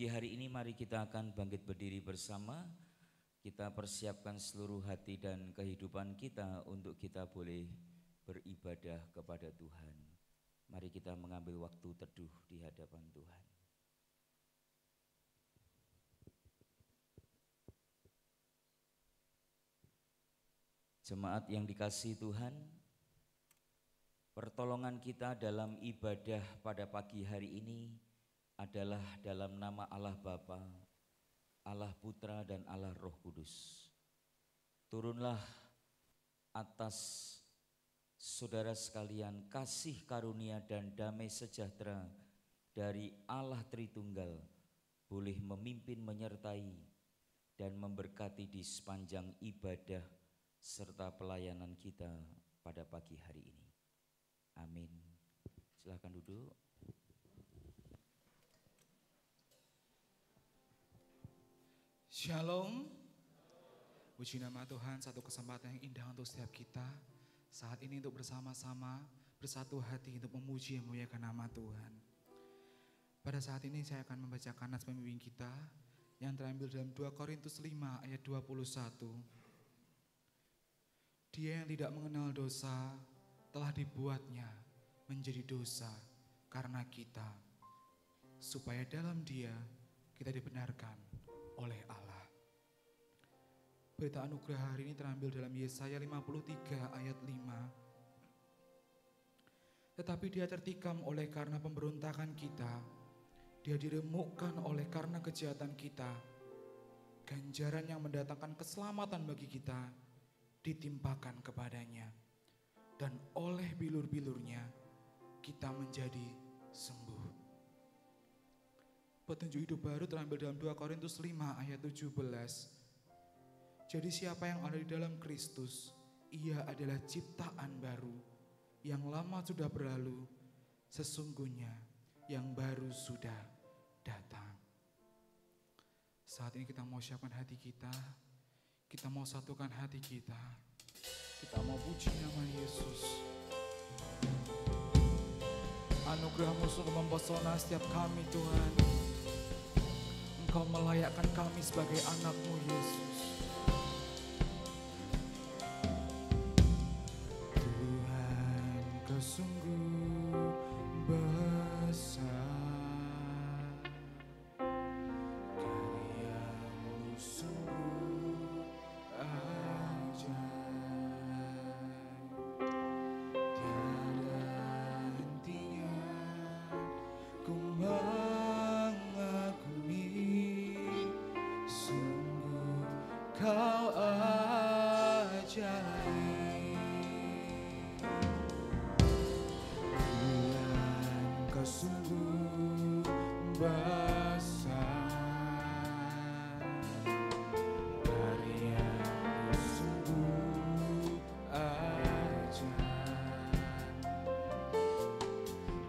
Pagi hari ini mari kita akan bangkit berdiri bersama. Kita persiapkan seluruh hati dan kehidupan kita untuk kita boleh beribadah kepada Tuhan. Mari kita mengambil waktu teduh di hadapan Tuhan. Jemaat yang dikasihi Tuhan, pertolongan kita dalam ibadah pada pagi hari ini adalah dalam nama Allah Bapa, Allah Putra dan Allah Roh Kudus. Turunlah atas saudara sekalian kasih karunia dan damai sejahtera dari Allah Tritunggal boleh memimpin, menyertai dan memberkati di sepanjang ibadah serta pelayanan kita pada pagi hari ini. Amin. Silakan duduk. Shalom. Puji nama Tuhan, satu kesempatan yang indah untuk setiap kita saat ini untuk bersama-sama bersatu hati untuk memuji dan memuliakan nama Tuhan. Pada saat ini saya akan membacakan nas pembimbing kita yang terambil dalam 2 Korintus 5 ayat 21. Dia yang tidak mengenal dosa telah dibuatnya menjadi dosa karena kita, supaya dalam Dia kita dibenarkan oleh Allah. Berita anugerah hari ini terambil dalam Yesaya 53 ayat 5. Tetapi Dia tertikam oleh karena pemberontakan kita, Dia diremukkan oleh karena kejahatan kita. Ganjaran yang mendatangkan keselamatan bagi kita ditimpakan kepadanya, dan oleh bilur-bilurnya kita menjadi sembuh. Petunjuk hidup baru terambil dalam 2 Korintus 5 ayat 17. Jadi siapa yang ada di dalam Kristus, ia adalah ciptaan baru. Yang lama sudah berlalu, sesungguhnya yang baru sudah datang. Saat ini kita mau siapkan hati kita mau satukan hati kita mau puji nama Yesus. Anugerah-Mu sungguh mempesona setiap kami Tuhan. Engkau melayakkan kami sebagai anak-Mu Yesus. Tuhan, Kau sungguh besar, karya-Mu sungguh ajaib. Tiada hentinya ku mengagumi, sungguh Kau ajaib. Tuhan, Kau sungguh besar, karya-Mu sungguh ajaib.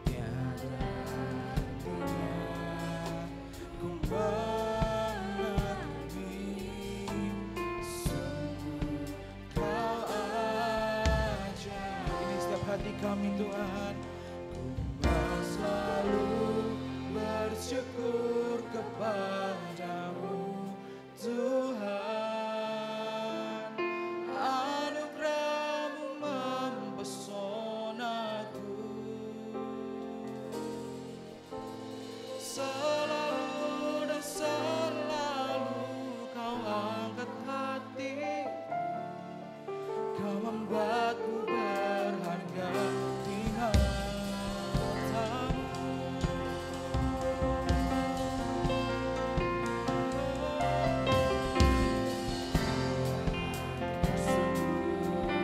Tiada hentinya ku mengagumi, sungguh Kau ajaib. Ini setiap hati kami Tuhan. Ku mau selalu bersyukur kepadamu Tuhan. Anugerah-Mu mempesonaku, selalu dan selalu Kau angkat hati, Kau membuatku berharga di mata-Mu. Sungguh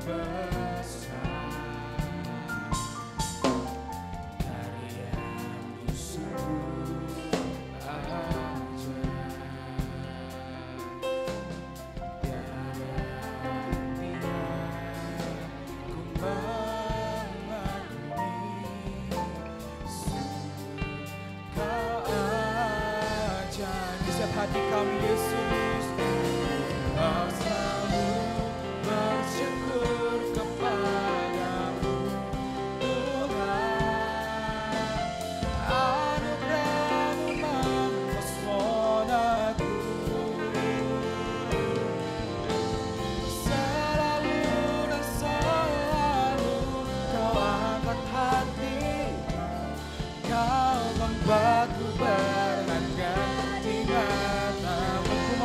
besar, karya-Mu sungguh ajaib. Tiada hentinya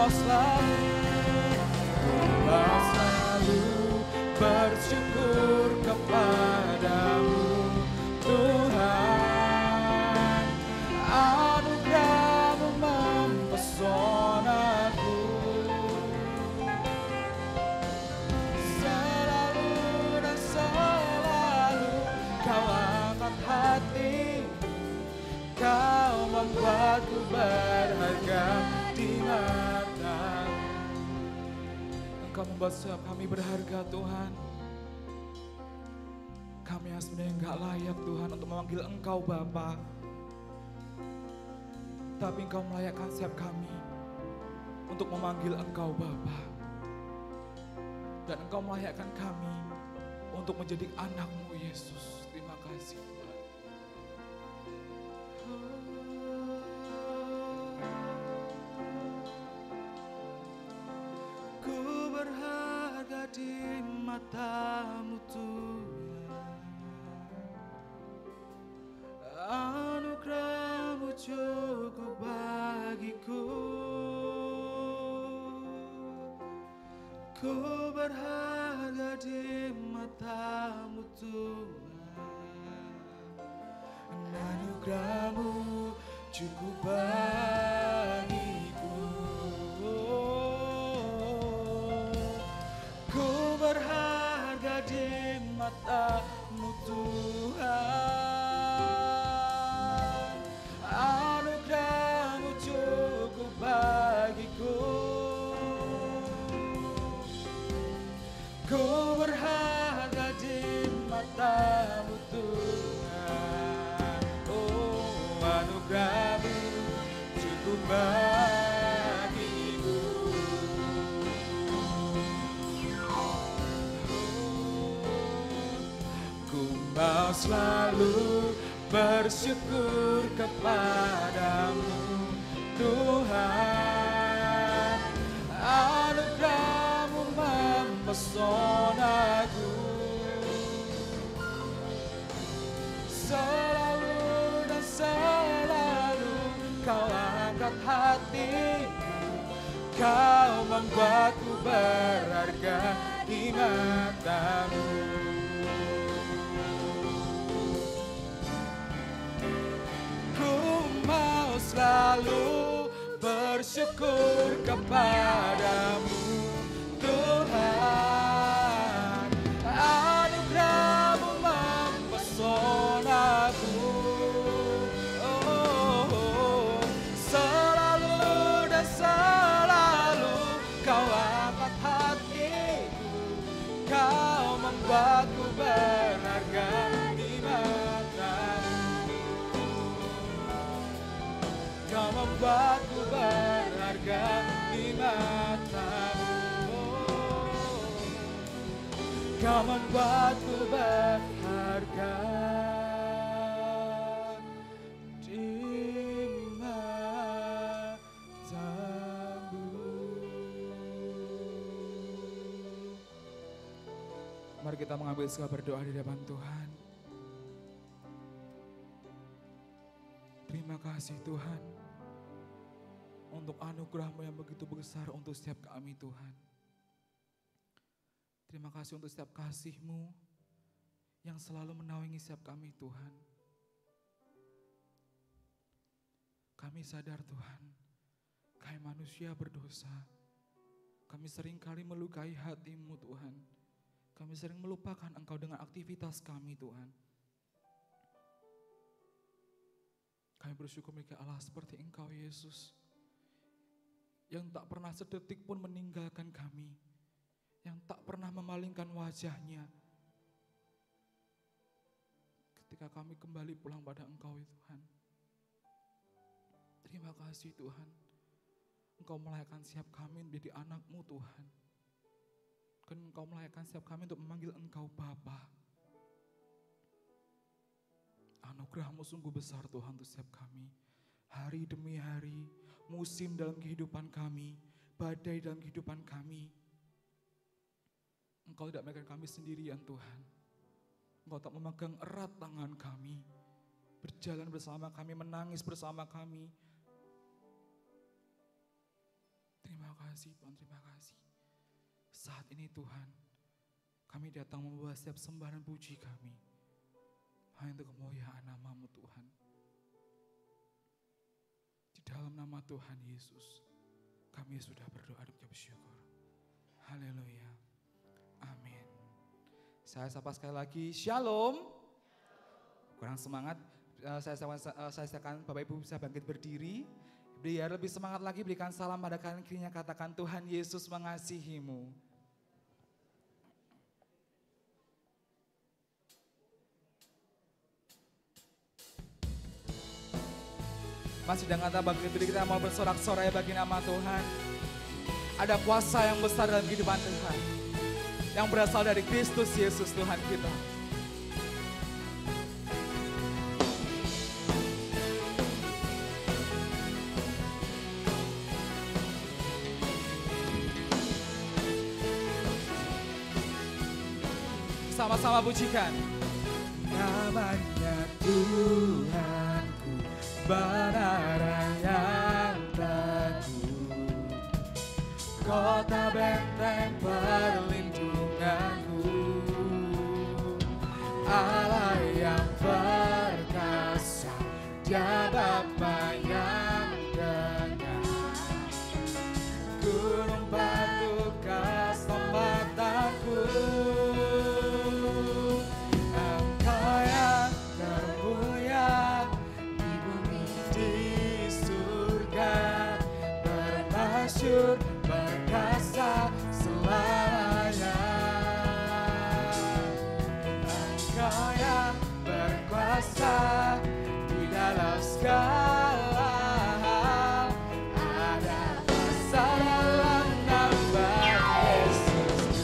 selalu bersyukur kepadamu Tuhan. Anugerah-Mu mempesonaku, selalu dan selalu Kau angkat hati, Kau membuatku berharga di mata-Mu. Engkau membuat setiap kami berharga Tuhan. Kami yang sebenarnya enggak layak Tuhan untuk memanggil Engkau Bapa, tapi Engkau melayakkan setiap kami untuk memanggil Engkau Bapa. Dan Engkau melayakkan kami untuk menjadi anak-Mu Yesus. Terima kasih Tuhan. Ku berharga di mata-Mu Tuhan. Anugerah-Mu cukup bagiku. Ku berharga di mata-Mu Tuhan. Anugerah-Mu cukup bagiku. Ku berharga di mata-Mu Tuhan. Anugerah-Mu cukup bagiku. Ku berharga di mata-Mu Tuhan. Oh, anugerah-Mu cukup bagiku. Ku mau selalu bersyukur kepadamu Tuhan. Anugerah-Mu mempesonaku, selalu dan selalu Kau angkat hati, Kau membuatku berharga di mata-Mu. Ku mau selalu bersyukur kepadamu Tuhan. Anugerah-Mu mempesonaku, oh, selalu dan selalu Kau angkat hatiku, Kau membuatku berharga di mata-Mu. Kau membuatku berharga di mata-Mu. Kau membuatku berharga di mata-Mu. Mari kita mengambil sebuah berdoa di depan Tuhan. Terima kasih Tuhan untuk anugerah-Mu yang begitu besar untuk setiap kami Tuhan. Terima kasih untuk setiap kasih-Mu yang selalu menaungi setiap kami Tuhan. Kami sadar Tuhan, kami manusia berdosa. Kami seringkali melukai hati-Mu Tuhan. Kami sering melupakan Engkau dengan aktivitas kami Tuhan. Kami bersyukur memiliki Allah seperti Engkau Yesus, yang tak pernah sedetik pun meninggalkan kami, yang tak pernah memalingkan wajahnya ketika kami kembali pulang pada Engkau Tuhan. Terima kasih Tuhan, Engkau melayakkan setiap kami menjadi anak-Mu Tuhan. Dan Engkau melayakkan setiap kami untuk memanggil Engkau Bapa. Anugerah-Mu sungguh besar Tuhan untuk setiap kami. Hari demi hari, musim dalam kehidupan kami, badai dalam kehidupan kami. Engkau tidak memegang kami sendirian Tuhan. Engkau tak memegang erat tangan kami. Berjalan bersama kami, menangis bersama kami. Terima kasih Tuhan, terima kasih. Saat ini Tuhan, kami datang membawa setiap sembah dan puji kami hanya untuk kemuliaan nama-Mu Tuhan. Di dalam nama Tuhan Yesus, kami sudah berdoa dan bersyukur. Haleluya. Amin. Saya sapa sekali lagi, Shalom. Kurang semangat, saya silakan Bapak Ibu bisa bangkit berdiri. Biar lebih semangat lagi, berikan salam pada kanan kirinya, katakan Tuhan Yesus mengasihimu. Masih dengan kata bangkit berdiri, kita mau bersorak-sorai bagi nama Tuhan. Ada kuasa yang besar dalam kehidupan Tuhan, yang berasal dari Kristus Yesus Tuhan kita. Sama-sama pujikan. Namanya Tuhanku, benar yang teguh, kota benteng perlindunganku, Allah yang perkasa, Dia Bapa yang dekat, gunung batu keselamatanku. Berkasa selamanya, Engkau yang berkuasa di dalam segala hal. Ada kuasa dalam nama Yesus.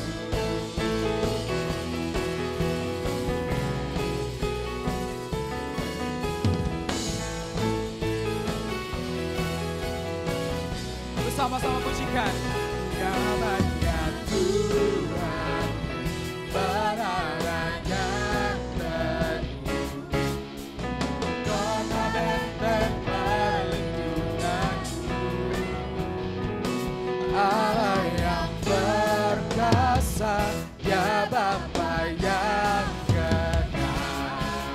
Bersama-sama pujikan. Namanya Tuhan, benar yang teguh, kota benteng perlindunganku, Allah yang perkasa, Dia Bapa yang kekal,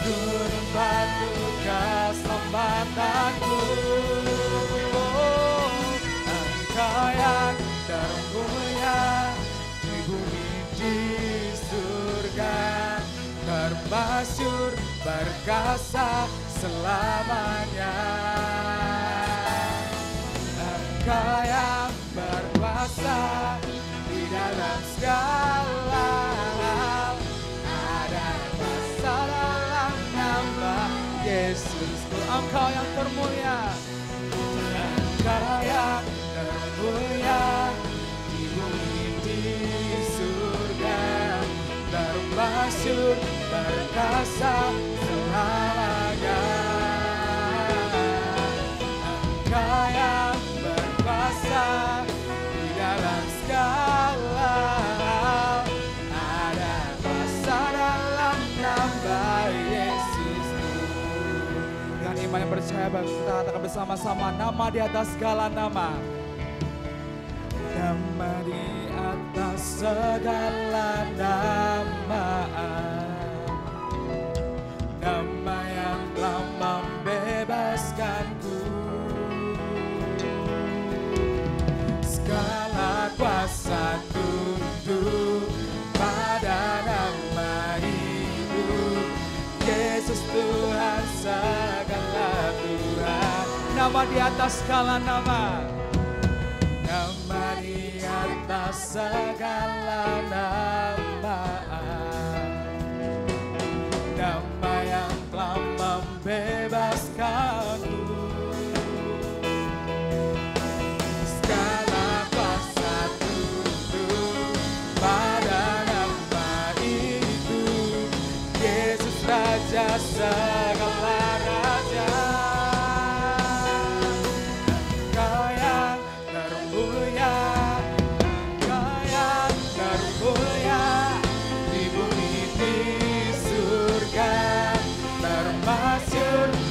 gunung batu keselamatanku. Engkau yang termulia di bumi di surga, termasyhur berkasa selamanya. Engkau yang berkuasa di dalam segala hal, ada kuasa dalam nama Yesus. Engkau yang termulia, Engkau yang termulia di bumi di surga, termasyhur berkasa selamanya. Engkau yang berkuasa di dalam segala hal, ada kuasa dalam nama Yesus. Dengan iman yang percaya, kita katakan bersama-sama, nama di atas segala nama. Nama di atas segala nama, nama yang telah membebaskanku. Segala kuasa tunduk pada nama hidup Yesus Tuhan segala Tuhan. Nama di atas segala nama, nama di atas segala nama, nama yang telah membebaskanku. Segala kuasa tunduk pada nama itu, Yesus Raja segala raja.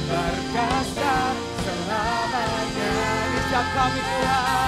Berkasa selamanya di setiap kami Tuhan.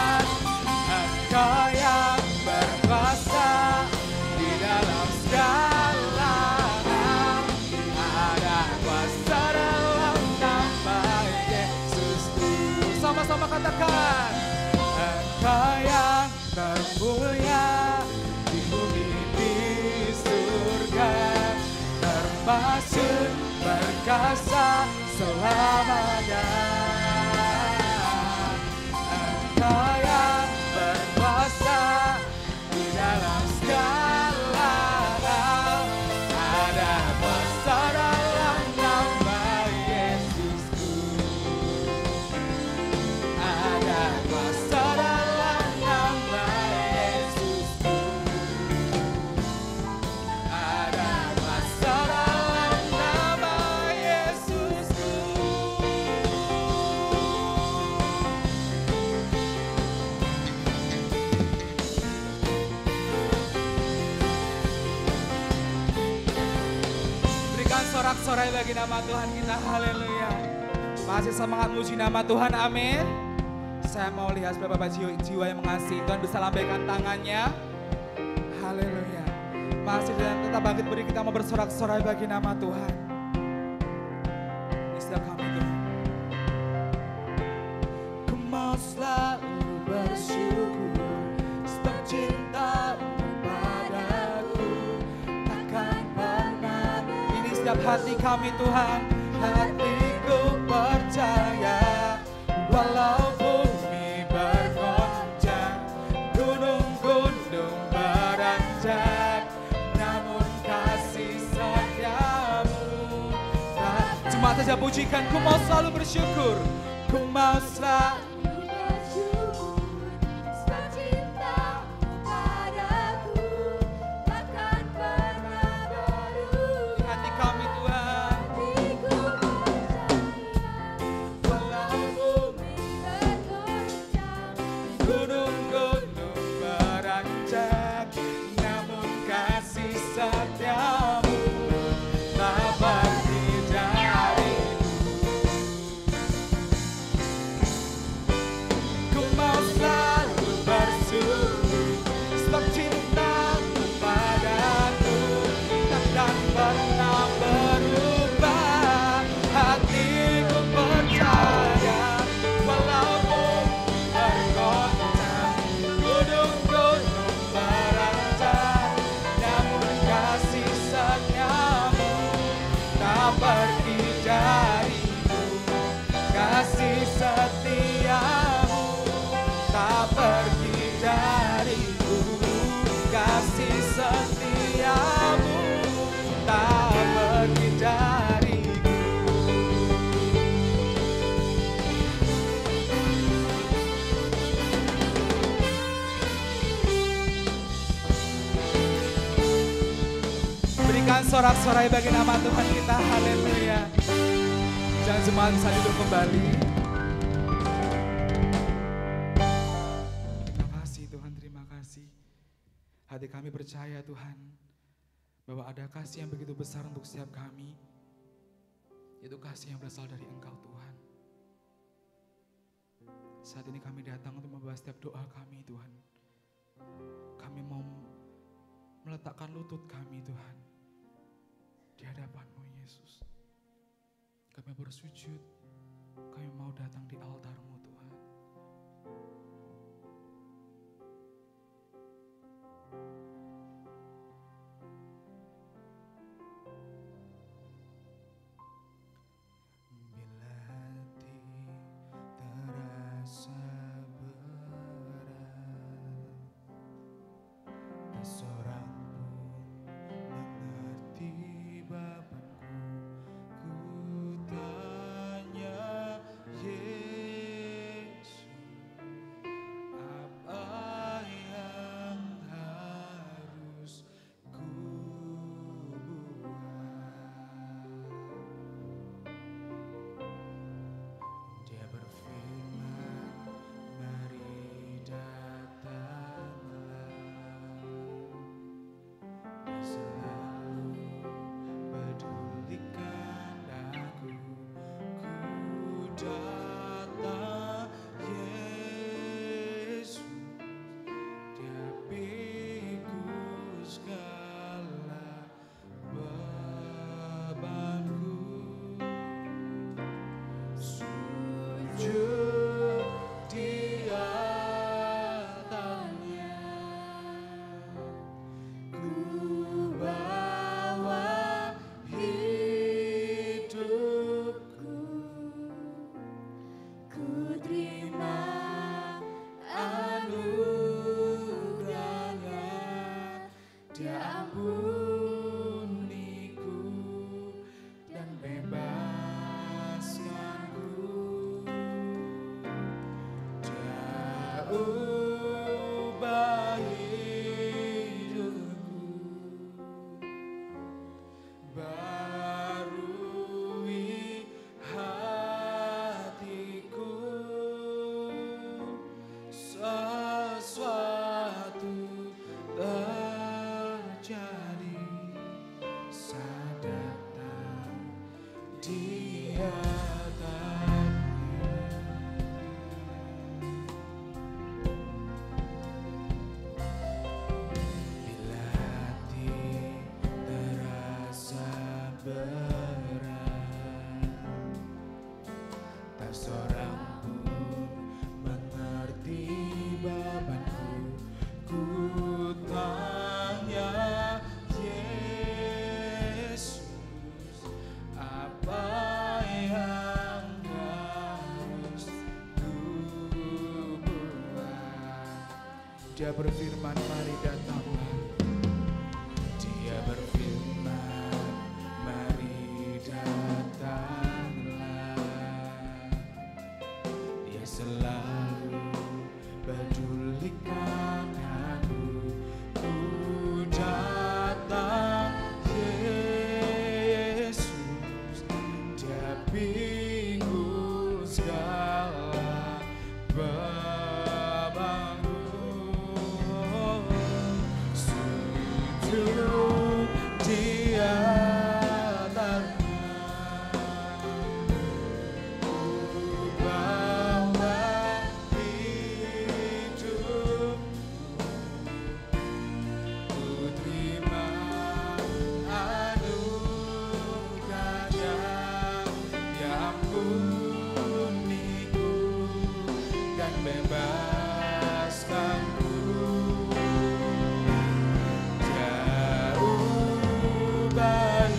sorak-sorai bagi nama Tuhan kita, haleluya. Masih semangat muji nama Tuhan, amin. Saya mau lihat beberapa jiwa yang mengasihi Tuhan bisa lambaikan tangannya, haleluya. Masih dan tetap bangkit beri kita mau bersorak-sorai bagi nama Tuhan. Ini setiap kami Tuhan. Ku mau selalu bersyukur sebab cinta-Mu padaku takkan pernah. Ini setiap hati kami Tuhan, hatiku percaya walau bumi bergoncang, gunung-gunung beranjak, namun kasih setiamu. Cuma saja pujikan, ku mau selalu bersyukur, ku mau selalu bersyukur sebab cinta-Mu padaku takkan pernah berubah. Hati kami Tuhan, hatiku percaya walau bumi bergoncang, gunung-gunung beranjak, namun kasih setiamu tak pergi dariku. Ku mau selalu bersyukur sebab cinta-Mu padaku takkan pernah berubah. Hatiku percaya walau bumi bergoncang, gunung-gunung beranjak, namun kasih setiamu tak pergi dariku. Kasih setiamu tak pergi dariku. Kasih setiamu tak pergi dariku. Berikan sorak-sorai bagi nama Tuhan kita, haleluya. Jangan jemaat bisa duduk kembali. Terima kasih Tuhan, terima kasih. Hati kami percaya Tuhan, bahwa ada kasih yang begitu besar untuk setiap kami. Itu kasih yang berasal dari Engkau Tuhan. Saat ini kami datang untuk membawa setiap doa kami Tuhan. Kami mau meletakkan lutut kami Tuhan di hadapan-Mu Yesus. Kami bersujud, kami mau datang di altar-Mu Tuhan. Bila hati terasa berat, tak seorang pun mengerti bebanku. Ku tanya Yesus, Dia berfirman, mari datanglah. Dia berfirman, mari datanglah. Dia selalu pedulikan aku. Ku datang Yesus, Dia pikul segala bebanku. Sujud di atasnya, ku bawa hidupku. Ku terima anugerahnya yang ampuniku dan bebaskanku. Jauh baik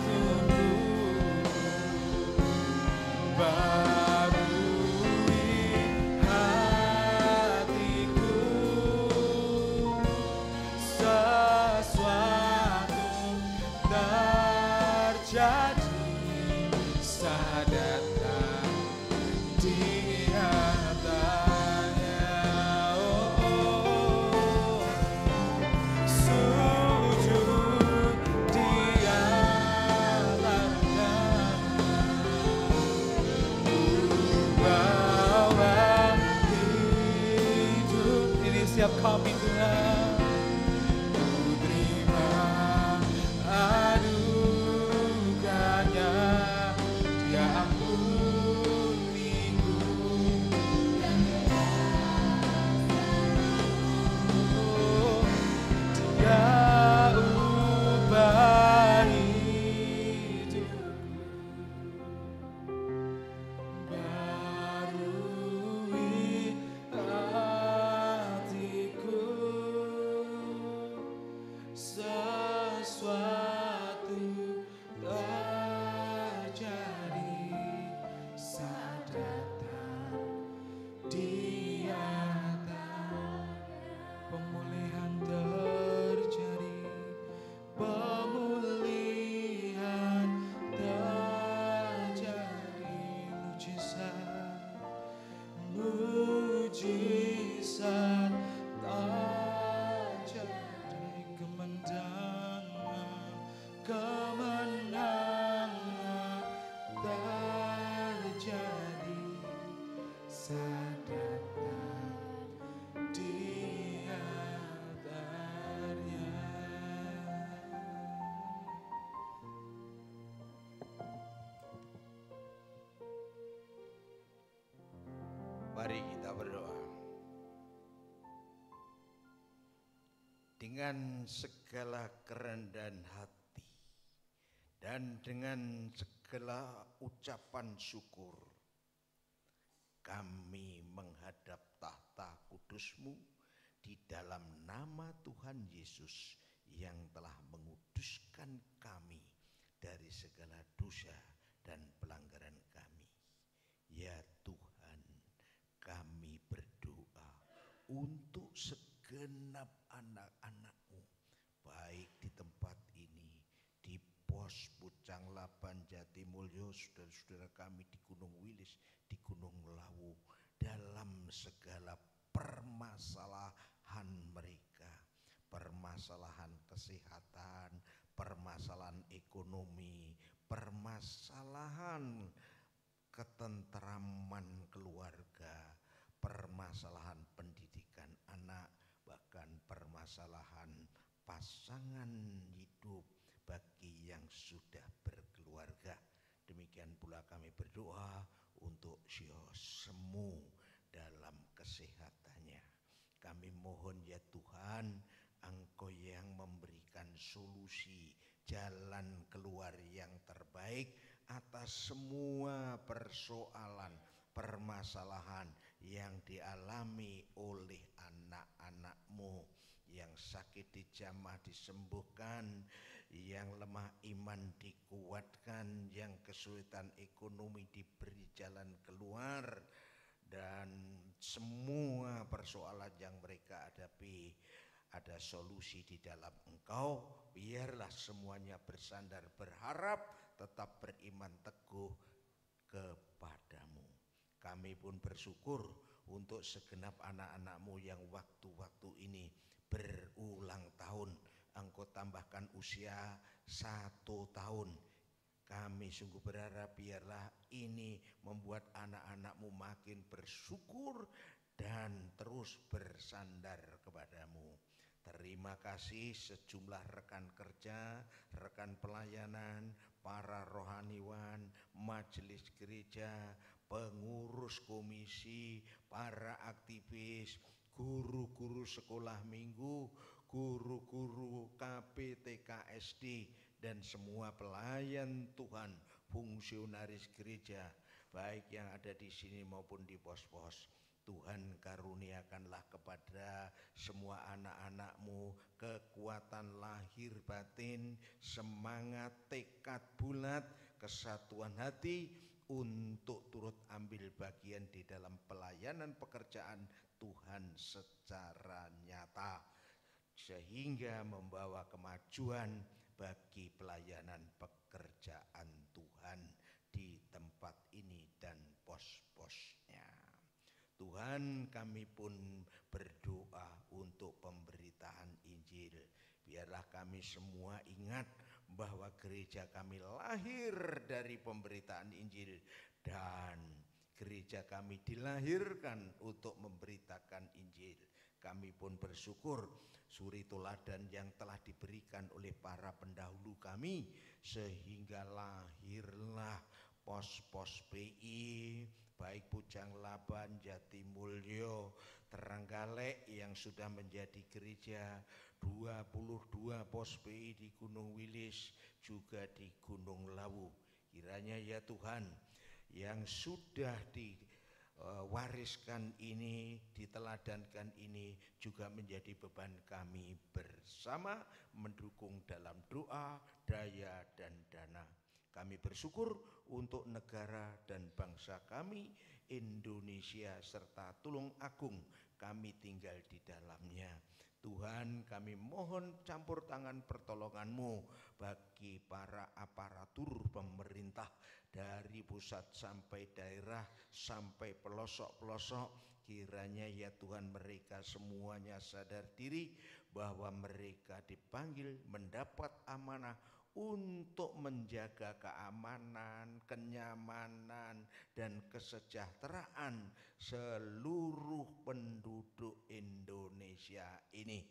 hidupku, barui hatiku. Sesuatu terjadi saat datang di nyatanya. Sujud di atasnya, bawa hidup ini siap kami Tuhan. Ku terima anugerahnya, Dia ampuniku dan Dia ubah hidupku, barui hatiku. Sesuatu terjadi saat datang di atas. Pemulihan terjadi, pemulihan terjadi, mujizat, mujizat terjadi, kemenangan, kemenangan terjadi saat datang di atasnya. Mari kita berdoa. Dengan segala kerendahan hati dan dengan segala ucapan syukur, kami menghadap tahta kudus-Mu di dalam nama Tuhan Yesus yang telah menguduskan kami dari segala dosa dan pelanggaran kami. Ya Tuhan, kami berdoa untuk segenap anak-anak-Mu, baik di tempat ini, di pos Pucang Laban Jatimulyo, saudara-saudara kami di Gunung Wilis, di Gunung Lawu, dalam segala permasalahan mereka, permasalahan kesehatan, permasalahan ekonomi, permasalahan ketentraman keluarga, permasalahan pendidikan anak, bahkan permasalahan pasangan hidup bagi yang sudah berkeluarga. Demikian pula kami berdoa untuk semu dalam kesehatannya. Kami mohon ya Tuhan, Engkau yang memberikan solusi jalan keluar yang terbaik atas semua persoalan, permasalahan yang dialami oleh anak-anak-Mu, yang sakit dijamah disembuhkan, yang lemah iman dikuatkan, yang kesulitan ekonomi diberi jalan keluar, dan semua persoalan persoalan yang mereka hadapi ada solusi di dalam Engkau. Biarlah semuanya bersandar berharap, tetap beriman teguh kepadamu. Kami pun bersyukur untuk segenap anak-anak-Mu yang waktu-waktu ini berulang tahun. Engkau tambahkan usia 1 tahun. Kami sungguh berharap biarlah ini membuat anak-anak-Mu makin bersyukur dan terus bersandar kepadamu. Terima kasih sejumlah rekan kerja, rekan pelayanan, para rohaniwan, majelis gereja, pengurus komisi, para aktivis, guru-guru sekolah minggu, guru-guru KPTKSD, dan semua pelayan Tuhan, fungsionaris gereja, baik yang ada di sini maupun di pos-pos. Tuhan karuniakanlah kepada semua anak-anak-Mu kekuatan lahir batin, semangat, tekad bulat, kesatuan hati untuk turut ambil bagian di dalam pelayanan pekerjaan Tuhan secara nyata, sehingga membawa kemajuan bagi pelayanan pekerjaan Tuhan di tempat ini dan pos-posnya. Tuhan, kami pun berdoa untuk pemberitaan Injil. Biarlah kami semua ingat bahwa gereja kami lahir dari pemberitaan Injil, dan gereja kami dilahirkan untuk memberitakan Injil. Kami pun bersyukur suri teladan yang telah diberikan oleh para pendahulu kami, sehingga lahirlah pos-pos PI, baik Pujang Laban, Jatimulyo, Terenggalek yang sudah menjadi gereja, 22 pos PI di Gunung Wilis, juga di Gunung Lawu. Kiranya ya Tuhan, yang sudah diwariskan ini, diteladankan ini juga menjadi beban kami bersama, mendukung dalam doa, daya, dan dana. Kami bersyukur untuk negara dan bangsa kami, Indonesia, serta Tulung Agung kami tinggal di dalamnya. Tuhan, kami mohon campur tangan pertolongan-Mu bagi para aparatur pemerintah, dari pusat sampai daerah sampai pelosok-pelosok. Kiranya ya Tuhan, mereka semuanya sadar diri bahwa mereka dipanggil mendapat amanah untuk menjaga keamanan, kenyamanan, dan kesejahteraan seluruh penduduk Indonesia ini.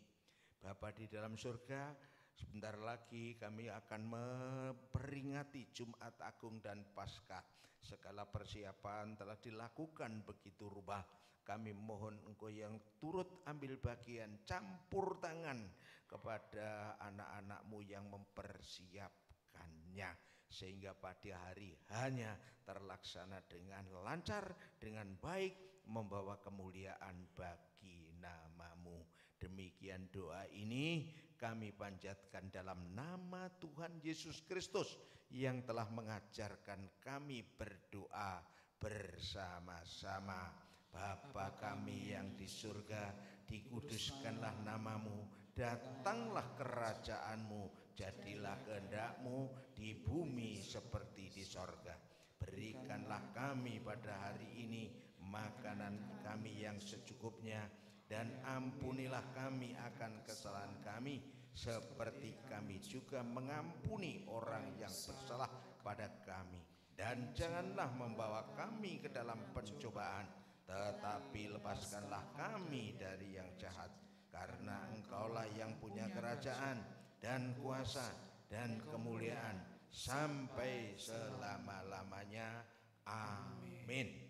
Bapa di dalam surga, sebentar lagi kami akan memperingati Jumat Agung dan Paskah. Segala persiapan telah dilakukan begitu rupa. Kami mohon Engkau yang turut ambil bagian, campur tangan kepada anak-anak-Mu yang mempersiapkannya, sehingga pada hari hanya terlaksana dengan lancar, dengan baik, membawa kemuliaan bagi nama-Mu. Demikian doa ini kami panjatkan dalam nama Tuhan Yesus Kristus yang telah mengajarkan kami berdoa bersama-sama. Bapa kami yang di surga, dikuduskanlah nama-Mu, datanglah kerajaan-Mu, jadilah kehendak-Mu di bumi seperti di sorga. Berikanlah kami pada hari ini makanan kami yang secukupnya, dan ampunilah kami akan kesalahan kami, seperti kami juga mengampuni orang yang bersalah pada kami. Dan janganlah membawa kami ke dalam pencobaan, tetapi lepaskanlah kami dari yang jahat. Karena Engkaulah yang punya kerajaan dan kuasa dan kemuliaan sampai selama-lamanya. Amin.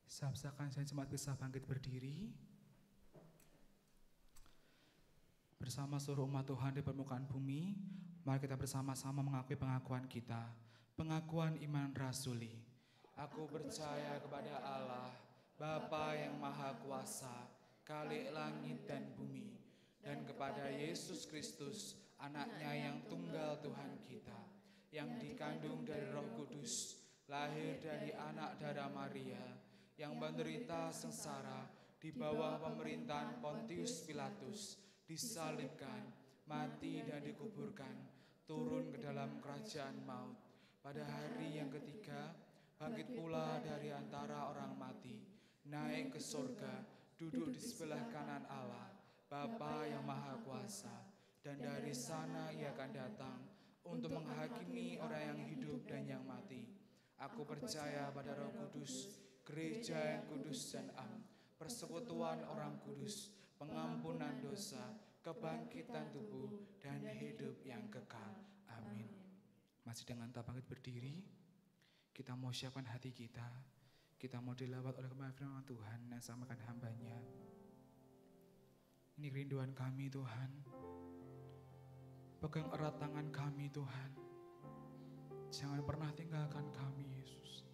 Saksikan saya jemaat bisa bangkit berdiri. Bersama seluruh umat Tuhan di permukaan bumi, mari kita bersama-sama mengakui pengakuan kita. Pengakuan iman rasuli. Aku percaya kepada Allah, Bapa yang Maha Kuasa, Khalik langit dan bumi, dan kepada Yesus Kristus, anaknya yang tunggal Tuhan yang dikandung dari Roh Kudus, lahir dari anak darah Maria, yang menderita sengsara di bawah pemerintahan Pontius Pilatus, disalibkan, mati dan dikuburkan, turun ke dalam kerajaan maut. Pada hari yang ketiga, bangkit pula dari antara orang mati, naik ke surga, duduk di sebelah kanan Allah, Bapa yang Maha Kuasa, dan dari sana Ia akan datang untuk menghakimi orang yang hidup dan yang mati. Aku percaya pada Roh Kudus, gereja yang kudus dan am, persekutuan orang kudus, pengampunan dosa, kebangkitan tubuh, dan hidup yang kekal. Amin. Masih dengan tak bangkit berdiri, kita mau siapkan hati kita. Kita mau dilawat oleh firman Tuhan yang samakan hamba-Nya. Ini kerinduan kami Tuhan. Pegang erat tangan kami Tuhan. Jangan pernah tinggalkan kami Yesus.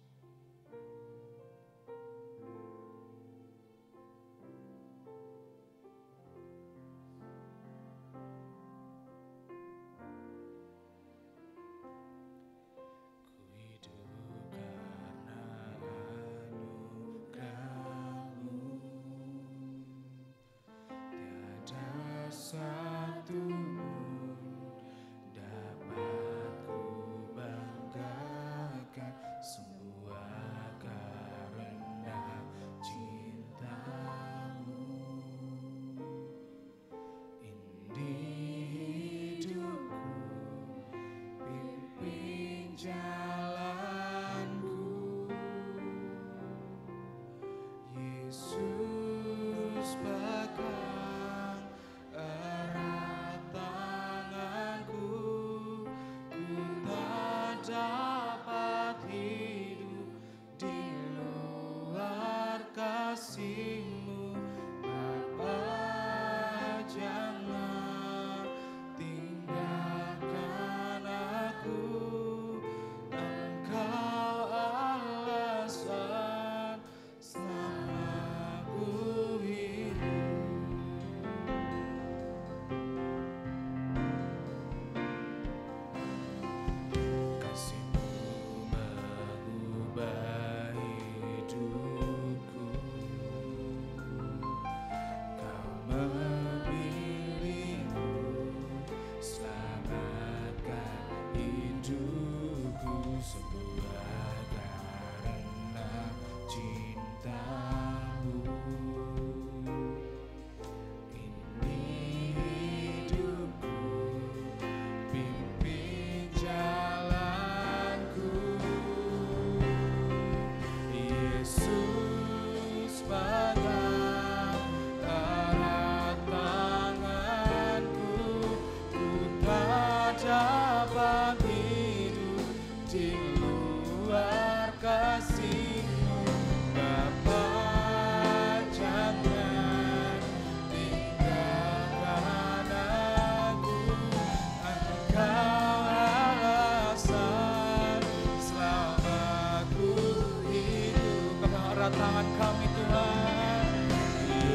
Tangan kami Tuhan,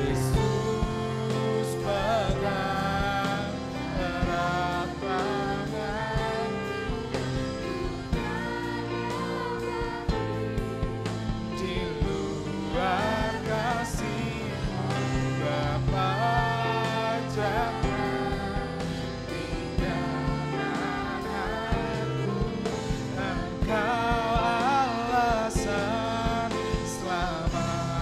Yesus pegang erat tangan, di luar kasih-Mu Bapa, jangan tinggalkan aku, Engkau alasan selamat.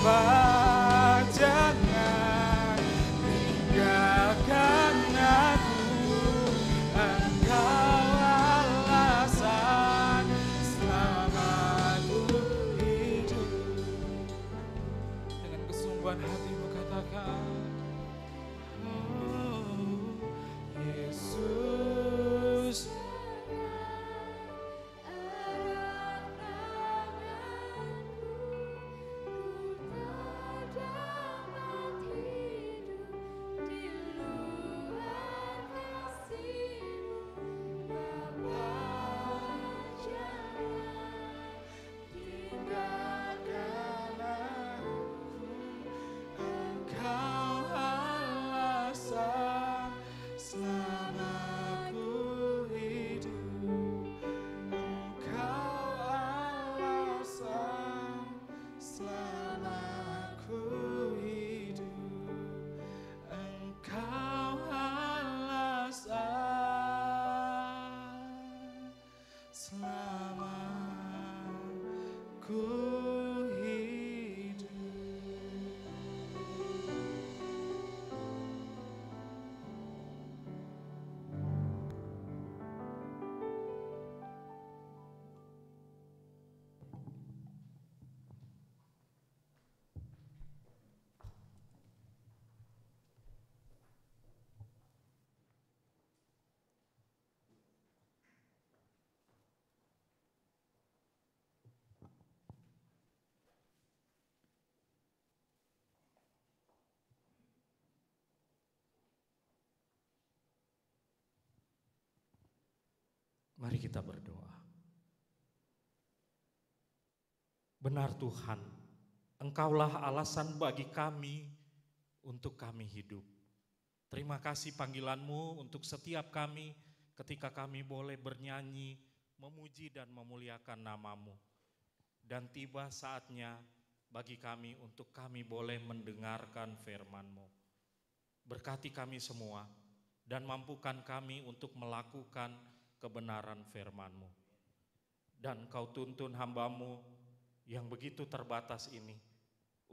Bapa, jangan tinggalkan aku. Engkau alasan selamaku hidup. Dengan kesungguhan hatimu katakan, oh, Yesus. Mari kita berdoa. Benar Tuhan, Engkaulah alasan bagi kami untuk kami hidup. Terima kasih panggilan-Mu untuk setiap kami ketika kami boleh bernyanyi, memuji dan memuliakan nama-Mu. Dan tiba saatnya bagi kami untuk kami boleh mendengarkan firman-Mu. Berkati kami semua dan mampukan kami untuk melakukan kebenaran firman-Mu. Dan Kau tuntun hamba-Mu yang begitu terbatas ini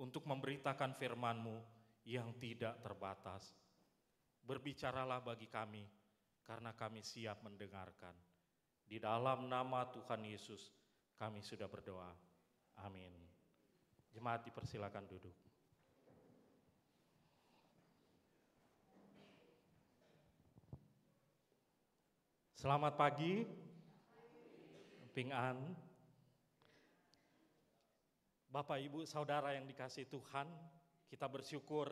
untuk memberitakan firman-Mu yang tidak terbatas. Berbicaralah bagi kami karena kami siap mendengarkan. Di dalam nama Tuhan Yesus kami sudah berdoa. Amin. Jemaat dipersilakan duduk. Selamat pagi, Ping An. Bapak, Ibu, Saudara yang dikasihi Tuhan, kita bersyukur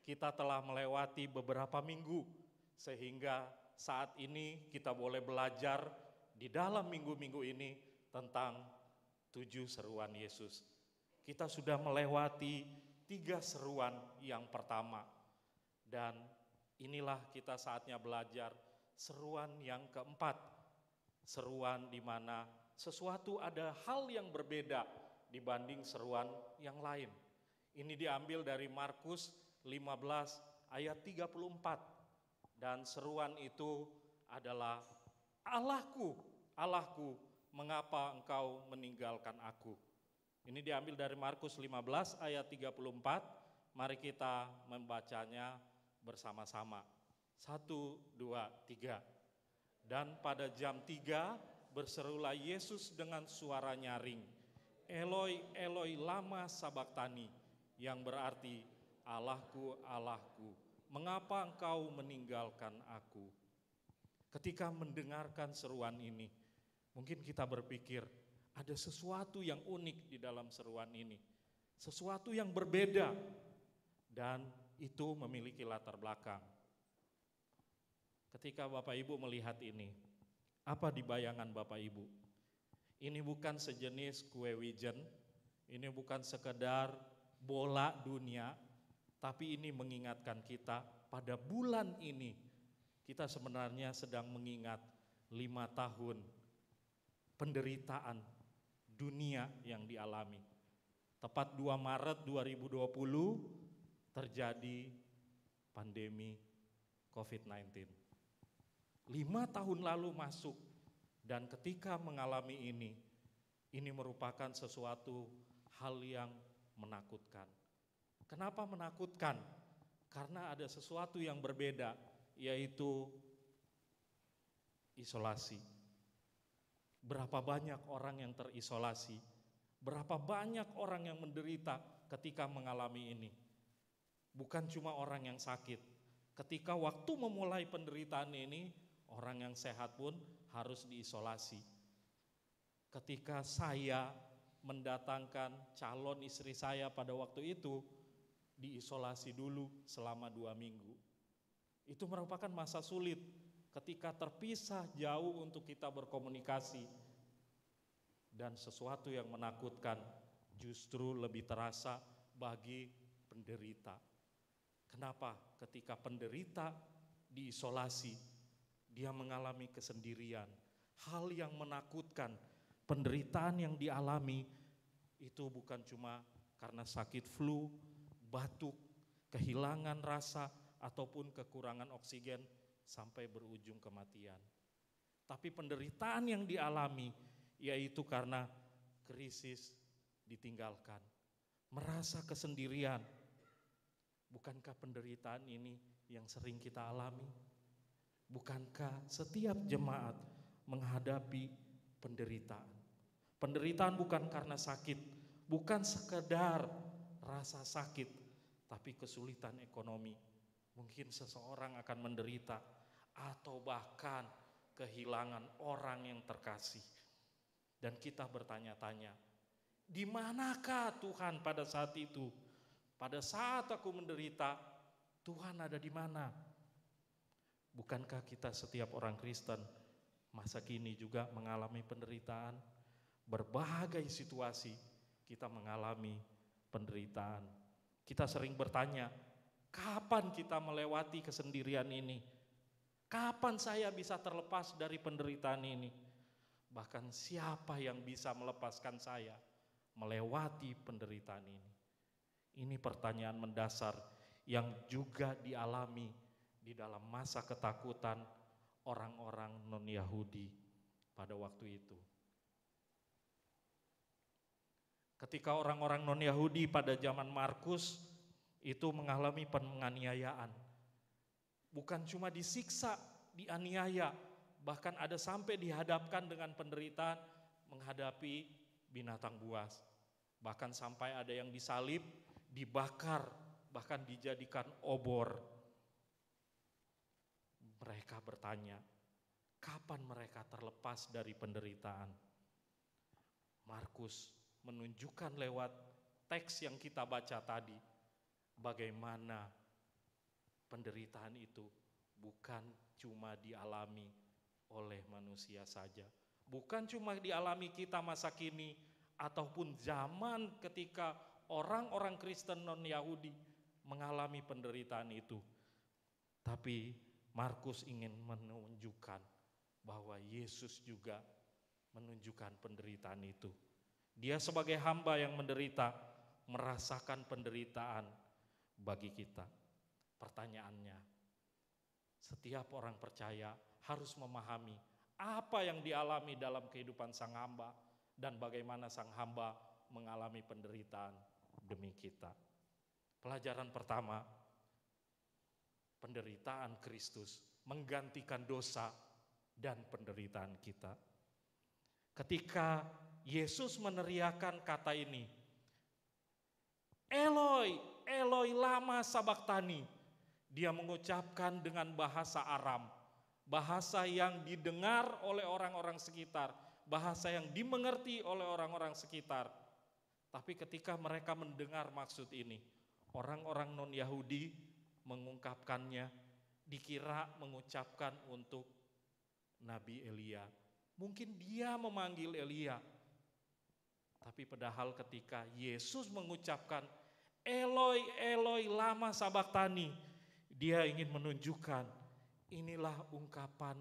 kita telah melewati beberapa minggu sehingga saat ini kita boleh belajar di dalam minggu-minggu ini tentang 7 seruan Yesus. Kita sudah melewati 3 seruan yang pertama dan inilah kita saatnya belajar seruan yang keempat, seruan di mana sesuatu ada hal yang berbeda dibanding seruan yang lain. Ini diambil dari Markus 15 ayat 34 dan seruan itu adalah Allahku, Allahku, mengapa engkau meninggalkan aku? Ini diambil dari Markus 15 ayat 34, mari kita membacanya bersama-sama. 1, 2, 3. Dan pada jam 3 berserulah Yesus dengan suara nyaring, Eloi, Eloi, lama sabachthani, yang berarti Allahku, Allahku, mengapa engkau meninggalkan aku? Ketika mendengarkan seruan ini, mungkin kita berpikir ada sesuatu yang unik di dalam seruan ini, sesuatu yang berbeda, dan itu memiliki latar belakang. Ketika Bapak Ibu melihat ini, apa di bayangan Bapak Ibu? Ini bukan sejenis kue wijen, ini bukan sekedar bola dunia, tapi ini mengingatkan kita pada bulan ini, kita sebenarnya sedang mengingat 5 tahun penderitaan dunia yang dialami. Tepat 2 Maret 2020 terjadi pandemi COVID-19. 5 tahun lalu masuk dan ketika mengalami ini merupakan sesuatu hal yang menakutkan. Kenapa menakutkan? Karena ada sesuatu yang berbeda, yaitu isolasi. Berapa banyak orang yang terisolasi? Berapa banyak orang yang menderita ketika mengalami ini? Bukan cuma orang yang sakit. Ketika waktu memulai penderitaan ini, orang yang sehat pun harus diisolasi. Ketika saya mendatangkan calon istri saya pada waktu itu, diisolasi dulu selama 2 minggu. Itu merupakan masa sulit ketika terpisah jauh untuk kita berkomunikasi. Dan sesuatu yang menakutkan justru lebih terasa bagi penderita. Kenapa? Ketika penderita diisolasi, dia mengalami kesendirian. Hal yang menakutkan, penderitaan yang dialami itu bukan cuma karena sakit flu, batuk, kehilangan rasa, ataupun kekurangan oksigen sampai berujung kematian. Tapi penderitaan yang dialami yaitu karena krisis ditinggalkan, merasa kesendirian. Bukankah penderitaan ini yang sering kita alami? Bukankah setiap jemaat menghadapi penderitaan? Penderitaan bukan karena sakit, bukan sekedar rasa sakit, tapi kesulitan ekonomi. Mungkin seseorang akan menderita atau bahkan kehilangan orang yang terkasih. Dan kita bertanya-tanya, di manakah Tuhan pada saat itu? Pada saat aku menderita, Tuhan ada di mana? Bukankah kita setiap orang Kristen masa kini juga mengalami penderitaan? Berbagai situasi kita mengalami penderitaan. Kita sering bertanya, kapan kita melewati kesendirian ini? Kapan saya bisa terlepas dari penderitaan ini? Bahkan siapa yang bisa melepaskan saya melewati penderitaan ini? Ini pertanyaan mendasar yang juga dialami di dalam masa ketakutan orang-orang non-Yahudi pada waktu itu. Ketika orang-orang non-Yahudi pada zaman Markus itu mengalami penganiayaan. Bukan cuma disiksa, dianiaya, bahkan ada sampai dihadapkan dengan penderitaan menghadapi binatang buas. Bahkan sampai ada yang disalib, dibakar, bahkan dijadikan obor. Mereka bertanya, kapan mereka terlepas dari penderitaan? Markus menunjukkan lewat teks yang kita baca tadi, bagaimana penderitaan itu bukan cuma dialami oleh manusia saja. Bukan cuma dialami kita masa kini, ataupun zaman ketika orang-orang Kristen non-Yahudi mengalami penderitaan itu. Tapi Markus ingin menunjukkan bahwa Yesus juga menunjukkan penderitaan itu. Dia sebagai hamba yang menderita, merasakan penderitaan bagi kita. Pertanyaannya, setiap orang percaya harus memahami apa yang dialami dalam kehidupan sang hamba dan bagaimana sang hamba mengalami penderitaan demi kita. Pelajaran pertama, penderitaan Kristus menggantikan dosa dan penderitaan kita. Ketika Yesus meneriakkan kata ini, Eloi, Eloi lama sabachthani, dia mengucapkan dengan bahasa Aram, bahasa yang didengar oleh orang-orang sekitar, bahasa yang dimengerti oleh orang-orang sekitar. Tapi ketika mereka mendengar maksud ini, orang-orang non-Yahudi mengungkapkannya, dikira mengucapkan untuk Nabi Elia. Mungkin dia memanggil Elia. Tapi padahal ketika Yesus mengucapkan Eloi, Eloi lama sabachthani, dia ingin menunjukkan inilah ungkapan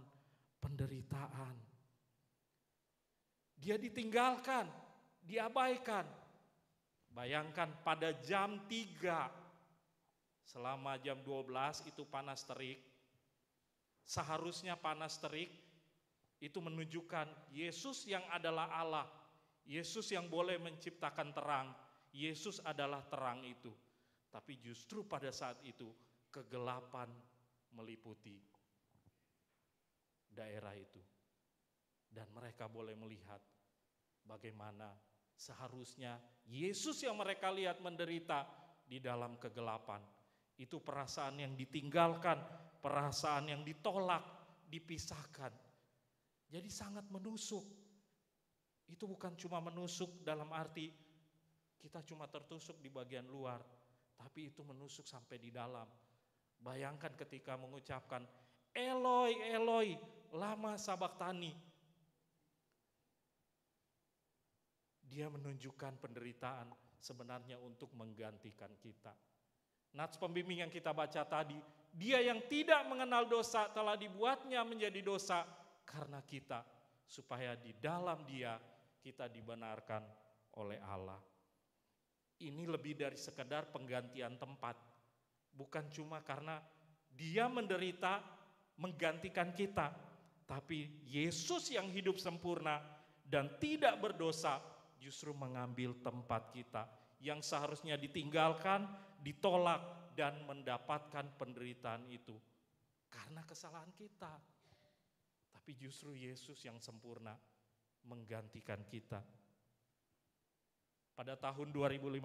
penderitaan. Dia ditinggalkan, diabaikan. Bayangkan pada jam 3, selama jam 12 itu panas terik. Seharusnya panas terik itu menunjukkan Yesus yang adalah Allah, Yesus yang boleh menciptakan terang, Yesus adalah terang itu. Tapi justru pada saat itu kegelapan meliputi daerah itu. Dan mereka boleh melihat bagaimana seharusnya Yesus yang mereka lihat menderita di dalam kegelapan. Itu perasaan yang ditinggalkan, perasaan yang ditolak, dipisahkan. Jadi sangat menusuk. Itu bukan cuma menusuk dalam arti kita cuma tertusuk di bagian luar, tapi itu menusuk sampai di dalam. Bayangkan ketika mengucapkan Eloi, Eloi, lama sabachthani. Dia menunjukkan penderitaan sebenarnya untuk menggantikan kita. Nats pembimbing yang kita baca tadi, dia yang tidak mengenal dosa telah dibuatnya menjadi dosa karena kita, supaya di dalam dia kita dibenarkan oleh Allah. Ini lebih dari sekedar penggantian tempat. Bukan cuma karena dia menderita menggantikan kita, tapi Yesus yang hidup sempurna dan tidak berdosa justru mengambil tempat kita yang seharusnya ditinggalkan, ditolak, dan mendapatkan penderitaan itu karena kesalahan kita. Tapi justru Yesus yang sempurna menggantikan kita. Pada tahun 2015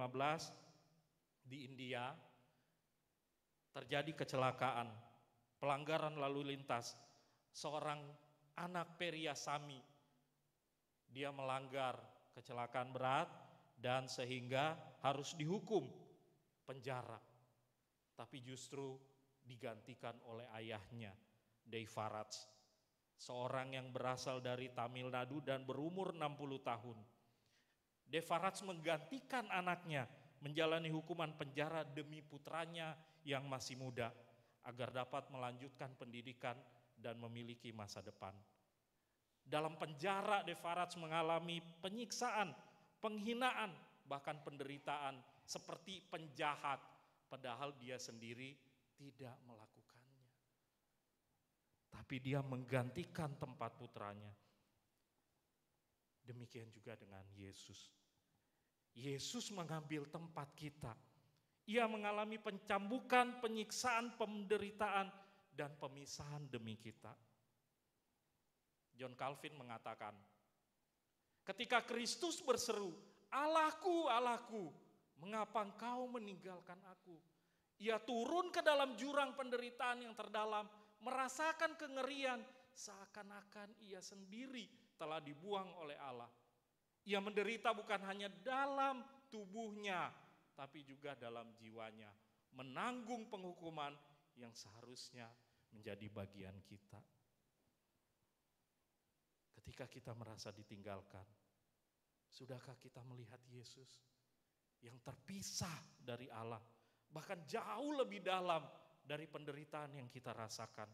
di India terjadi kecelakaan, pelanggaran lalu lintas. Seorang anak Peria Sami, dia melanggar kecelakaan berat dan sehingga harus dihukum penjara. Tapi justru digantikan oleh ayahnya, Devaraj, seorang yang berasal dari Tamil Nadu dan berumur 60 tahun. Devaraj menggantikan anaknya menjalani hukuman penjara demi putranya yang masih muda agar dapat melanjutkan pendidikan dan memiliki masa depan. Dalam penjara Devaraj mengalami penyiksaan, penghinaan, bahkan penderitaan seperti penjahat, padahal dia sendiri tidak melakukannya. Tapi dia menggantikan tempat putranya. Demikian juga dengan Yesus. Yesus mengambil tempat kita. Ia mengalami pencambukan, penyiksaan, penderitaan, dan pemisahan demi kita. John Calvin mengatakan, ketika Kristus berseru, Allahku, Allahku, mengapa engkau meninggalkan aku? Ia turun ke dalam jurang penderitaan yang terdalam, merasakan kengerian, seakan-akan ia sendiri telah dibuang oleh Allah. Ia menderita bukan hanya dalam tubuhnya, tapi juga dalam jiwanya, menanggung penghukuman yang seharusnya menjadi bagian kita. Ketika kita merasa ditinggalkan, sudahkah kita melihat Yesus yang terpisah dari Allah, bahkan jauh lebih dalam dari penderitaan yang kita rasakan?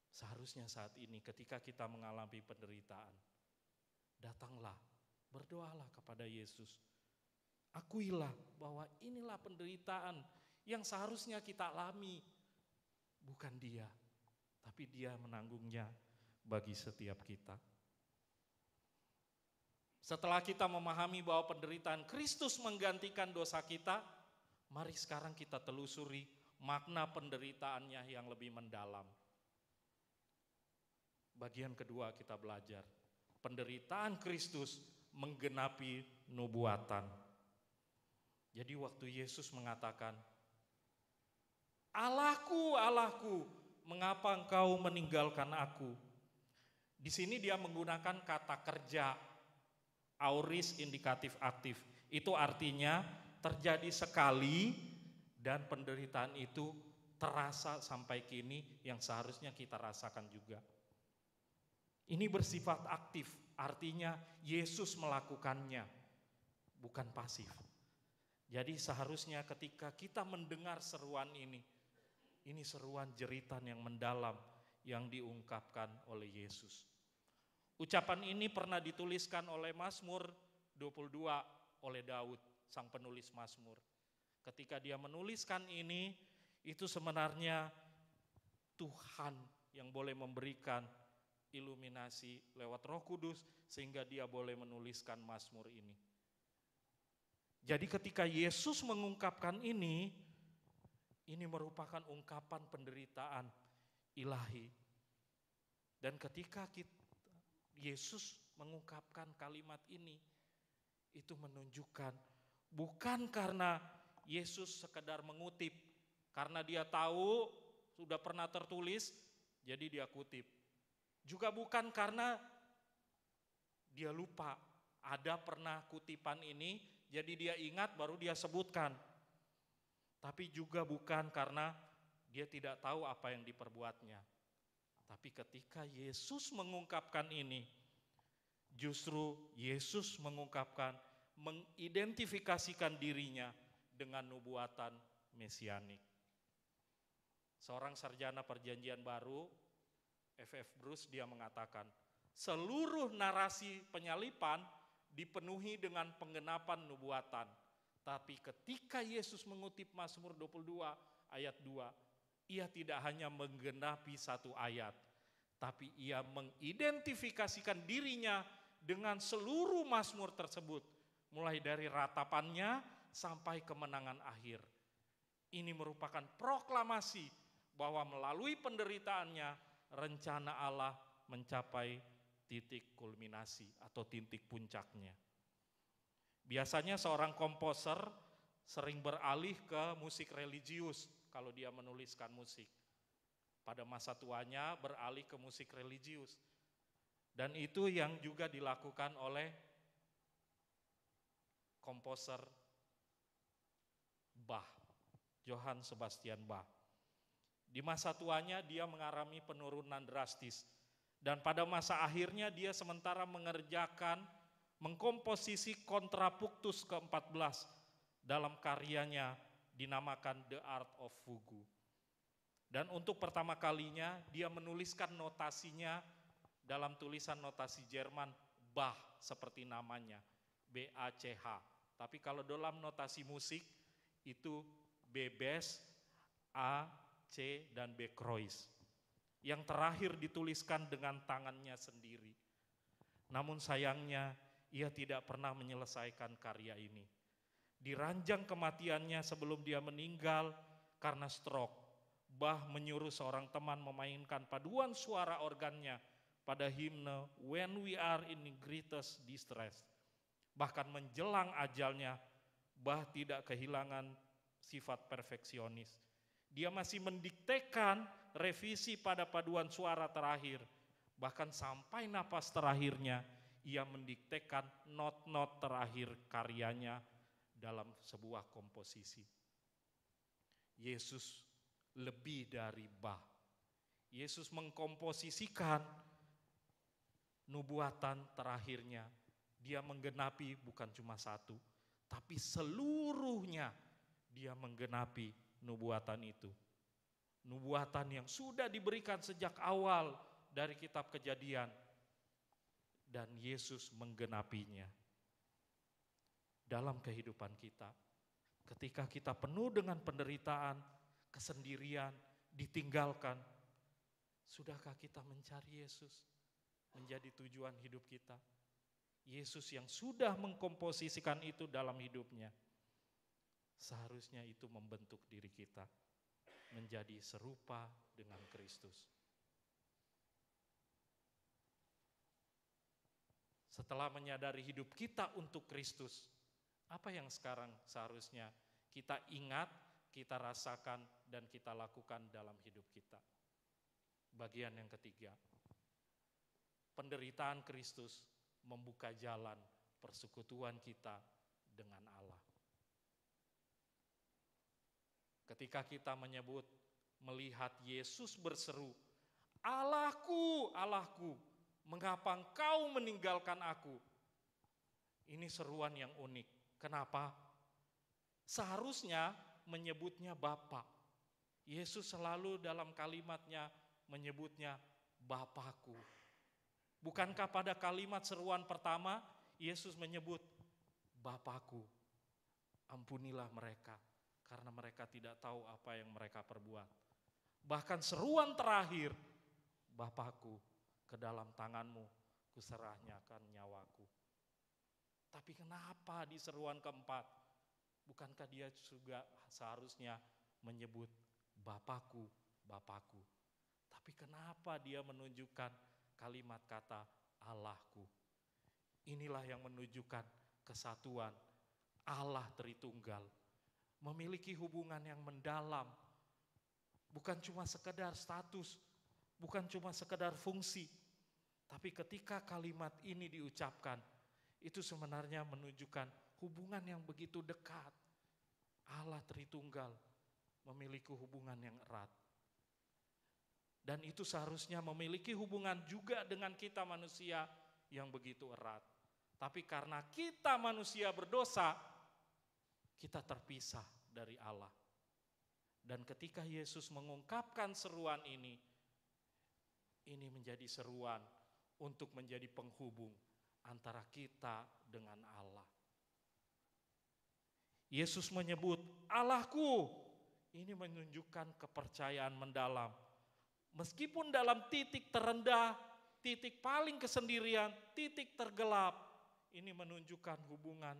Seharusnya saat ini ketika kita mengalami penderitaan, datanglah, berdoalah kepada Yesus. Akuilah bahwa inilah penderitaan yang seharusnya kita alami. Bukan dia, tapi dia menanggungnya bagi setiap kita. Setelah kita memahami bahwa penderitaan Kristus menggantikan dosa kita, mari sekarang kita telusuri makna penderitaannya yang lebih mendalam. Bagian kedua kita belajar, penderitaan Kristus menggenapi nubuatan. Jadi waktu Yesus mengatakan, Allahku, Allahku, mengapa engkau meninggalkan aku? Di sini dia menggunakan kata kerja, aorist indikatif aktif. Itu artinya terjadi sekali dan penderitaan itu terasa sampai kini yang seharusnya kita rasakan juga. Ini bersifat aktif, artinya Yesus melakukannya, bukan pasif. Jadi seharusnya ketika kita mendengar seruan ini seruan jeritan yang mendalam yang diungkapkan oleh Yesus. Ucapan ini pernah dituliskan oleh Mazmur 22 oleh Daud, sang penulis Mazmur. Ketika dia menuliskan ini, itu sebenarnya Tuhan yang boleh memberikan iluminasi lewat Roh Kudus sehingga dia boleh menuliskan Mazmur ini. Jadi ketika Yesus mengungkapkan ini merupakan ungkapan penderitaan ilahi. Dan ketika Yesus mengungkapkan kalimat ini, itu menunjukkan bukan karena Yesus sekedar mengutip, karena dia tahu sudah pernah tertulis, jadi dia kutip. Juga bukan karena dia lupa ada pernah kutipan ini, jadi dia ingat baru dia sebutkan. Tapi juga bukan karena dia tidak tahu apa yang diperbuatnya. Tapi ketika Yesus mengungkapkan ini, justru Yesus mengidentifikasikan dirinya dengan nubuatan mesianik. Seorang sarjana perjanjian baru, F.F. Bruce, dia mengatakan, seluruh narasi penyalipan dipenuhi dengan penggenapan nubuatan. Tapi ketika Yesus mengutip Mazmur 22 ayat 2, ia tidak hanya menggenapi satu ayat, tapi ia mengidentifikasikan dirinya dengan seluruh Mazmur tersebut, mulai dari ratapannya sampai kemenangan akhir. Ini merupakan proklamasi bahwa melalui penderitaannya, rencana Allah mencapai titik kulminasi atau titik puncaknya. Biasanya seorang komposer sering beralih ke musik religius kalau dia menuliskan musik. Pada masa tuanya beralih ke musik religius. Dan itu yang juga dilakukan oleh komposer Bach, Johann Sebastian Bach. Di masa tuanya dia mengalami penurunan drastis. Dan pada masa akhirnya dia sementara mengkomposisi kontrapunktus ke-14 dalam karyanya dinamakan The Art of Fugue. Dan untuk pertama kalinya dia menuliskan notasinya dalam tulisan notasi Jerman Bach seperti namanya, B-A-C-H. Tapi kalau dalam notasi musik itu B-Bass, A, C, dan B Kreuz. Yang terakhir dituliskan dengan tangannya sendiri. Namun sayangnya ia tidak pernah menyelesaikan karya ini. Di ranjang kematiannya sebelum dia meninggal karena stroke, Bach menyuruh seorang teman memainkan paduan suara organnya pada himne When We Are in Greatest Distress. Bahkan menjelang ajalnya, Bach tidak kehilangan sifat perfeksionis. Dia masih mendiktekan revisi pada paduan suara terakhir. Bahkan sampai napas terakhirnya, ia mendiktekan not-not terakhir karyanya dalam sebuah komposisi. Yesus lebih dari Bach. Yesus mengkomposisikan nubuatan terakhirnya. Dia menggenapi bukan cuma satu, tapi seluruhnya dia menggenapi nubuatan itu. Nubuatan yang sudah diberikan sejak awal dari kitab Kejadian. Dan Yesus menggenapinya. Dalam kehidupan kita, ketika kita penuh dengan penderitaan, kesendirian, ditinggalkan, sudahkah kita mencari Yesus menjadi tujuan hidup kita? Yesus yang sudah mengkomposisikan itu dalam hidupnya. Seharusnya itu membentuk diri kita menjadi serupa dengan Kristus. Setelah menyadari hidup kita untuk Kristus, apa yang sekarang seharusnya kita ingat, kita rasakan, dan kita lakukan dalam hidup kita? Bagian yang ketiga, penderitaan Kristus membuka jalan persekutuan kita dengan Allah. Ketika kita melihat Yesus berseru, Allahku, Allahku, mengapa engkau meninggalkan aku? Ini seruan yang unik. Kenapa? Seharusnya menyebutnya Bapa. Yesus selalu dalam kalimatnya menyebutnya Bapakku. Bukankah pada kalimat seruan pertama, Yesus menyebut Bapakku, ampunilah mereka, karena mereka tidak tahu apa yang mereka perbuat. Bahkan seruan terakhir, Bapakku, ke dalam tanganmu kuserahkan nyawaku. Tapi kenapa di seruan keempat, Bukankah dia juga seharusnya menyebut Bapakku, Bapakku? Tapi kenapa dia menunjukkan kalimat kata Allahku? Inilah yang menunjukkan kesatuan Allah Tritunggal. Memiliki hubungan yang mendalam. Bukan cuma sekedar status, bukan cuma sekedar fungsi. Tapi ketika kalimat ini diucapkan, itu sebenarnya menunjukkan hubungan yang begitu dekat. Allah Tritunggal memiliki hubungan yang erat. Dan itu seharusnya memiliki hubungan juga dengan kita manusia yang begitu erat. Tapi karena kita manusia berdosa, kita terpisah dari Allah. Dan ketika Yesus mengungkapkan seruan ini menjadi seruan untuk menjadi penghubung antara kita dengan Allah. Yesus menyebut Allahku, ini menunjukkan kepercayaan mendalam. Meskipun dalam titik terendah, titik paling kesendirian, titik tergelap, ini menunjukkan hubungan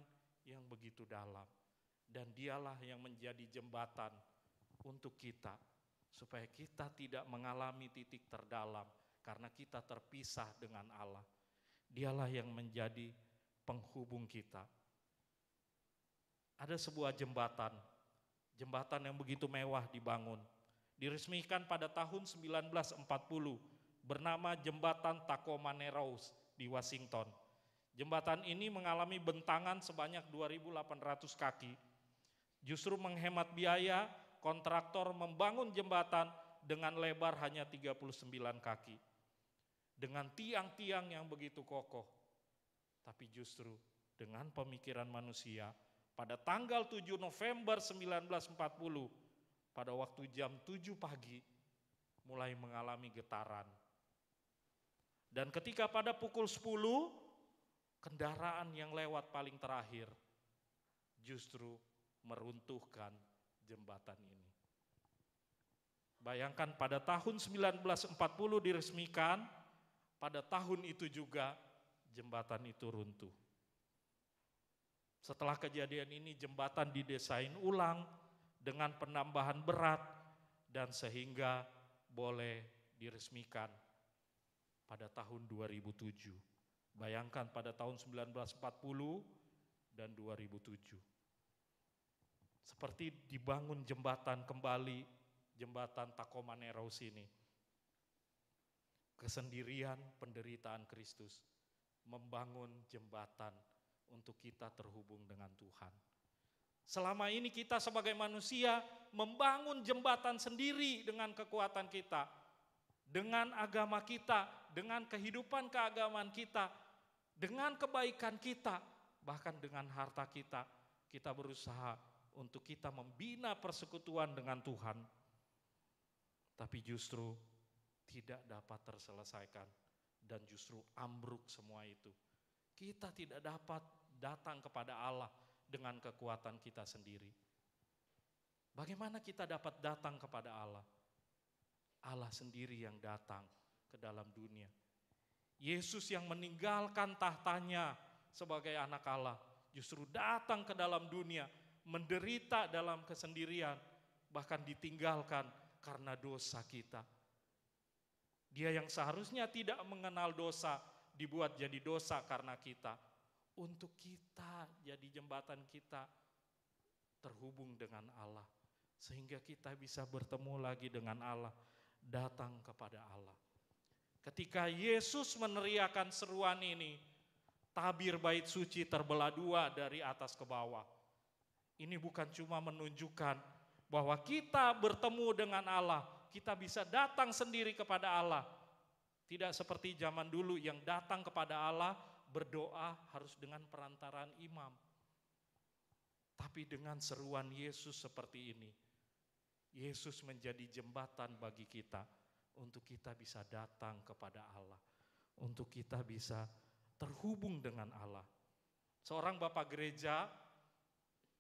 yang begitu dalam. Dan dialah yang menjadi jembatan untuk kita, supaya kita tidak mengalami titik terdalam, karena kita terpisah dengan Allah. Dialah yang menjadi penghubung kita. Ada sebuah jembatan yang begitu mewah dibangun. Diresmikan pada tahun 1940, bernama Jembatan Tacoma Narrows di Washington. Jembatan ini mengalami bentangan sebanyak 2.800 kaki. Justru menghemat biaya, kontraktor membangun jembatan dengan lebar hanya 39 kaki. Dengan tiang-tiang yang begitu kokoh. Tapi justru dengan pemikiran manusia, pada tanggal 7 November 1940, pada waktu jam 7 pagi, mulai mengalami getaran. Dan ketika pada pukul 10, kendaraan yang lewat paling terakhir justru meruntuhkan jembatan ini. Bayangkan pada tahun 1940 diresmikan, pada tahun itu juga jembatan itu runtuh. Setelah kejadian ini jembatan didesain ulang dengan penambahan berat dan sehingga boleh diresmikan pada tahun 2007. Bayangkan pada tahun 1940 dan 2007. Seperti dibangun jembatan kembali, jembatan Tacoma Narrows ini. Kesendirian penderitaan Kristus membangun jembatan untuk kita terhubung dengan Tuhan. Selama ini kita sebagai manusia membangun jembatan sendiri dengan kekuatan kita, dengan agama kita, dengan kehidupan keagamaan kita, dengan kebaikan kita, bahkan dengan harta kita. Kita berusaha untuk kita membina persekutuan dengan Tuhan. Tapi justru tidak dapat terselesaikan dan justru ambruk semua itu. Kita tidak dapat datang kepada Allah dengan kekuatan kita sendiri. Bagaimana kita dapat datang kepada Allah? Allah sendiri yang datang ke dalam dunia. Yesus yang meninggalkan tahtanya sebagai anak Allah, justru datang ke dalam dunia, menderita dalam kesendirian, bahkan ditinggalkan karena dosa kita. Dia yang seharusnya tidak mengenal dosa, dibuat jadi dosa karena kita. Untuk kita jadi jembatan kita terhubung dengan Allah. Sehingga kita bisa bertemu lagi dengan Allah, datang kepada Allah. Ketika Yesus meneriakan seruan ini, tabir bait suci terbelah dua dari atas ke bawah. Ini bukan cuma menunjukkan bahwa kita bertemu dengan Allah, kita bisa datang sendiri kepada Allah. Tidak seperti zaman dulu yang datang kepada Allah, berdoa harus dengan perantaraan imam. Tapi dengan seruan Yesus seperti ini, Yesus menjadi jembatan bagi kita untuk kita bisa datang kepada Allah, untuk kita bisa terhubung dengan Allah. Seorang bapak gereja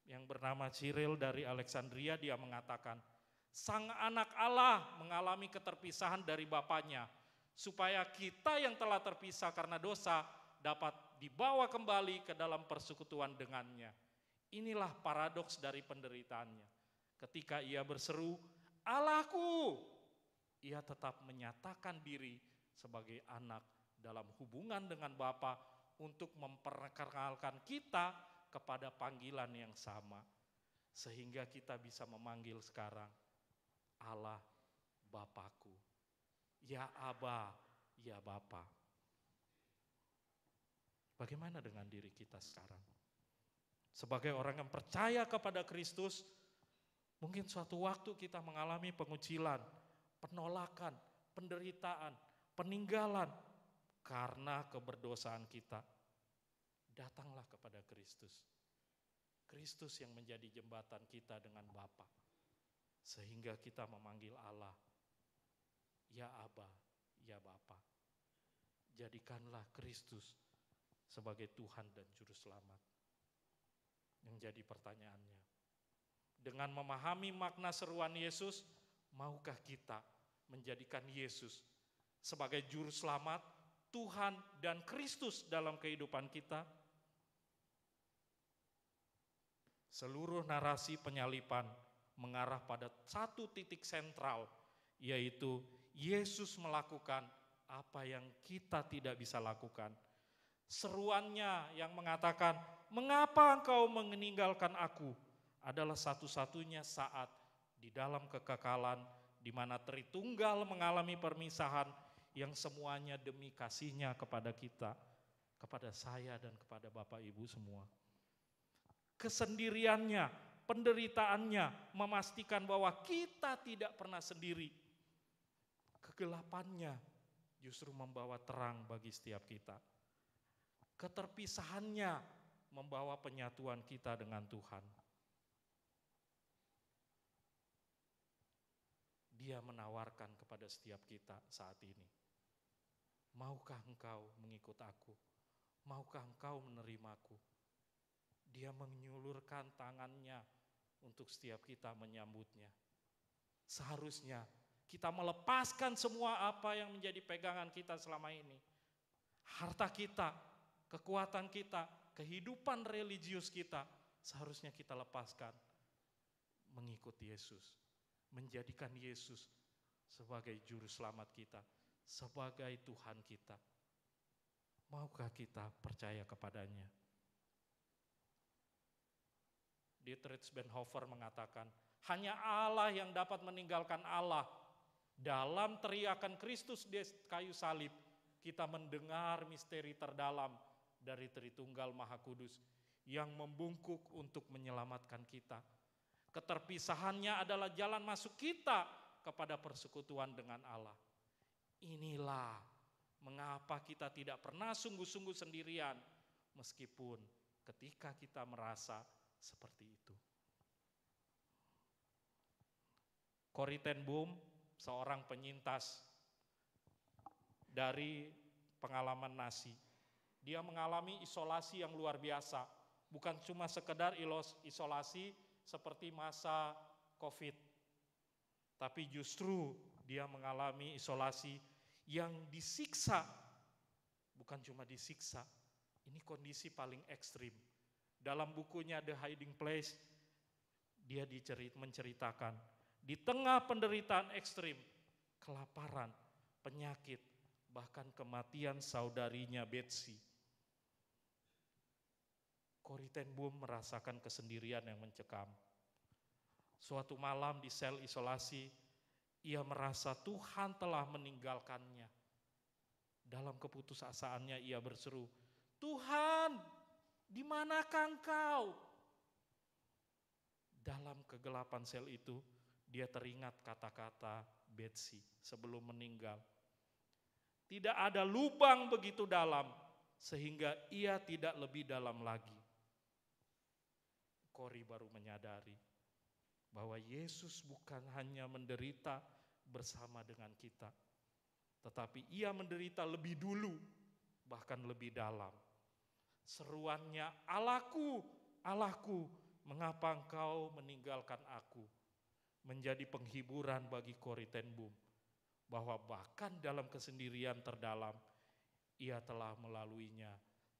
yang bernama Cyril dari Alexandria, dia mengatakan, sang anak Allah mengalami keterpisahan dari bapaknya, supaya kita yang telah terpisah karena dosa dapat dibawa kembali ke dalam persekutuan dengannya. Inilah paradoks dari penderitaannya. Ketika ia berseru, Allahku, ia tetap menyatakan diri sebagai anak dalam hubungan dengan Bapa untuk memperkenalkan kita kepada panggilan yang sama. Sehingga kita bisa memanggil sekarang Allah Bapakku. Ya Aba, ya Bapa. Bagaimana dengan diri kita sekarang? Sebagai orang yang percaya kepada Kristus, mungkin suatu waktu kita mengalami pengucilan, penolakan, penderitaan, peninggalan karena keberdosaan kita. Datanglah kepada Kristus. Kristus yang menjadi jembatan kita dengan Bapa. Sehingga kita memanggil Allah, ya Aba, ya Bapa. Jadikanlah Kristus sebagai Tuhan dan Juru Selamat. Yang jadi pertanyaannya, dengan memahami makna seruan Yesus, maukah kita menjadikan Yesus sebagai Juru Selamat, Tuhan dan Kristus dalam kehidupan kita? Seluruh narasi penyaliban mengarah pada satu titik sentral, yaitu Yesus melakukan apa yang kita tidak bisa lakukan. Seruannya yang mengatakan, mengapa engkau meninggalkan aku, adalah satu-satunya saat di dalam kekekalan di mana Tritunggal mengalami permisahan yang semuanya demi kasihnya kepada kita, kepada saya dan kepada Bapak Ibu semua. Kesendiriannya, penderitaannya memastikan bahwa kita tidak pernah sendiri. Kegelapannya justru membawa terang bagi setiap kita. Keterpisahannya membawa penyatuan kita dengan Tuhan. Dia menawarkan kepada setiap kita saat ini. Maukah engkau mengikut aku? Maukah engkau menerimaku? Dia menyulurkan tangannya untuk setiap kita menyambutnya. Seharusnya kita melepaskan semua apa yang menjadi pegangan kita selama ini. Harta kita, kekuatan kita, kehidupan religius kita, seharusnya kita lepaskan. Mengikut Yesus, menjadikan Yesus sebagai Juru Selamat kita, sebagai Tuhan kita. Maukah kita percaya kepadanya? Dietrich Bonhoeffer mengatakan, hanya Allah yang dapat meninggalkan Allah. Dalam teriakan Kristus di kayu salib, kita mendengar misteri terdalam dari Tritunggal Maha Kudus yang membungkuk untuk menyelamatkan kita. Keterpisahannya adalah jalan masuk kita kepada persekutuan dengan Allah. Inilah mengapa kita tidak pernah sungguh-sungguh sendirian, meskipun ketika kita merasa seperti itu. Corrie ten Boom, seorang penyintas dari pengalaman Nazi. Dia mengalami isolasi yang luar biasa, bukan cuma sekedar isolasi seperti masa COVID, tapi justru dia mengalami isolasi yang disiksa, bukan cuma disiksa, ini kondisi paling ekstrim. Dalam bukunya The Hiding Place, dia menceritakan, di tengah penderitaan ekstrim, kelaparan, penyakit, bahkan kematian saudarinya Betsy, Corrie ten Boom merasakan kesendirian yang mencekam. Suatu malam di sel isolasi, ia merasa Tuhan telah meninggalkannya. Dalam keputusasaannya ia berseru, Tuhan, di manakah engkau? Dalam kegelapan sel itu, dia teringat kata-kata Betsy sebelum meninggal. Tidak ada lubang begitu dalam, sehingga ia tidak lebih dalam lagi. Corrie baru menyadari bahwa Yesus bukan hanya menderita bersama dengan kita, tetapi ia menderita lebih dulu, bahkan lebih dalam. Seruannya, Allahku, Allahku, mengapa engkau meninggalkan aku? Menjadi penghiburan bagi Corrie ten Boom, bahwa bahkan dalam kesendirian terdalam, ia telah melaluinya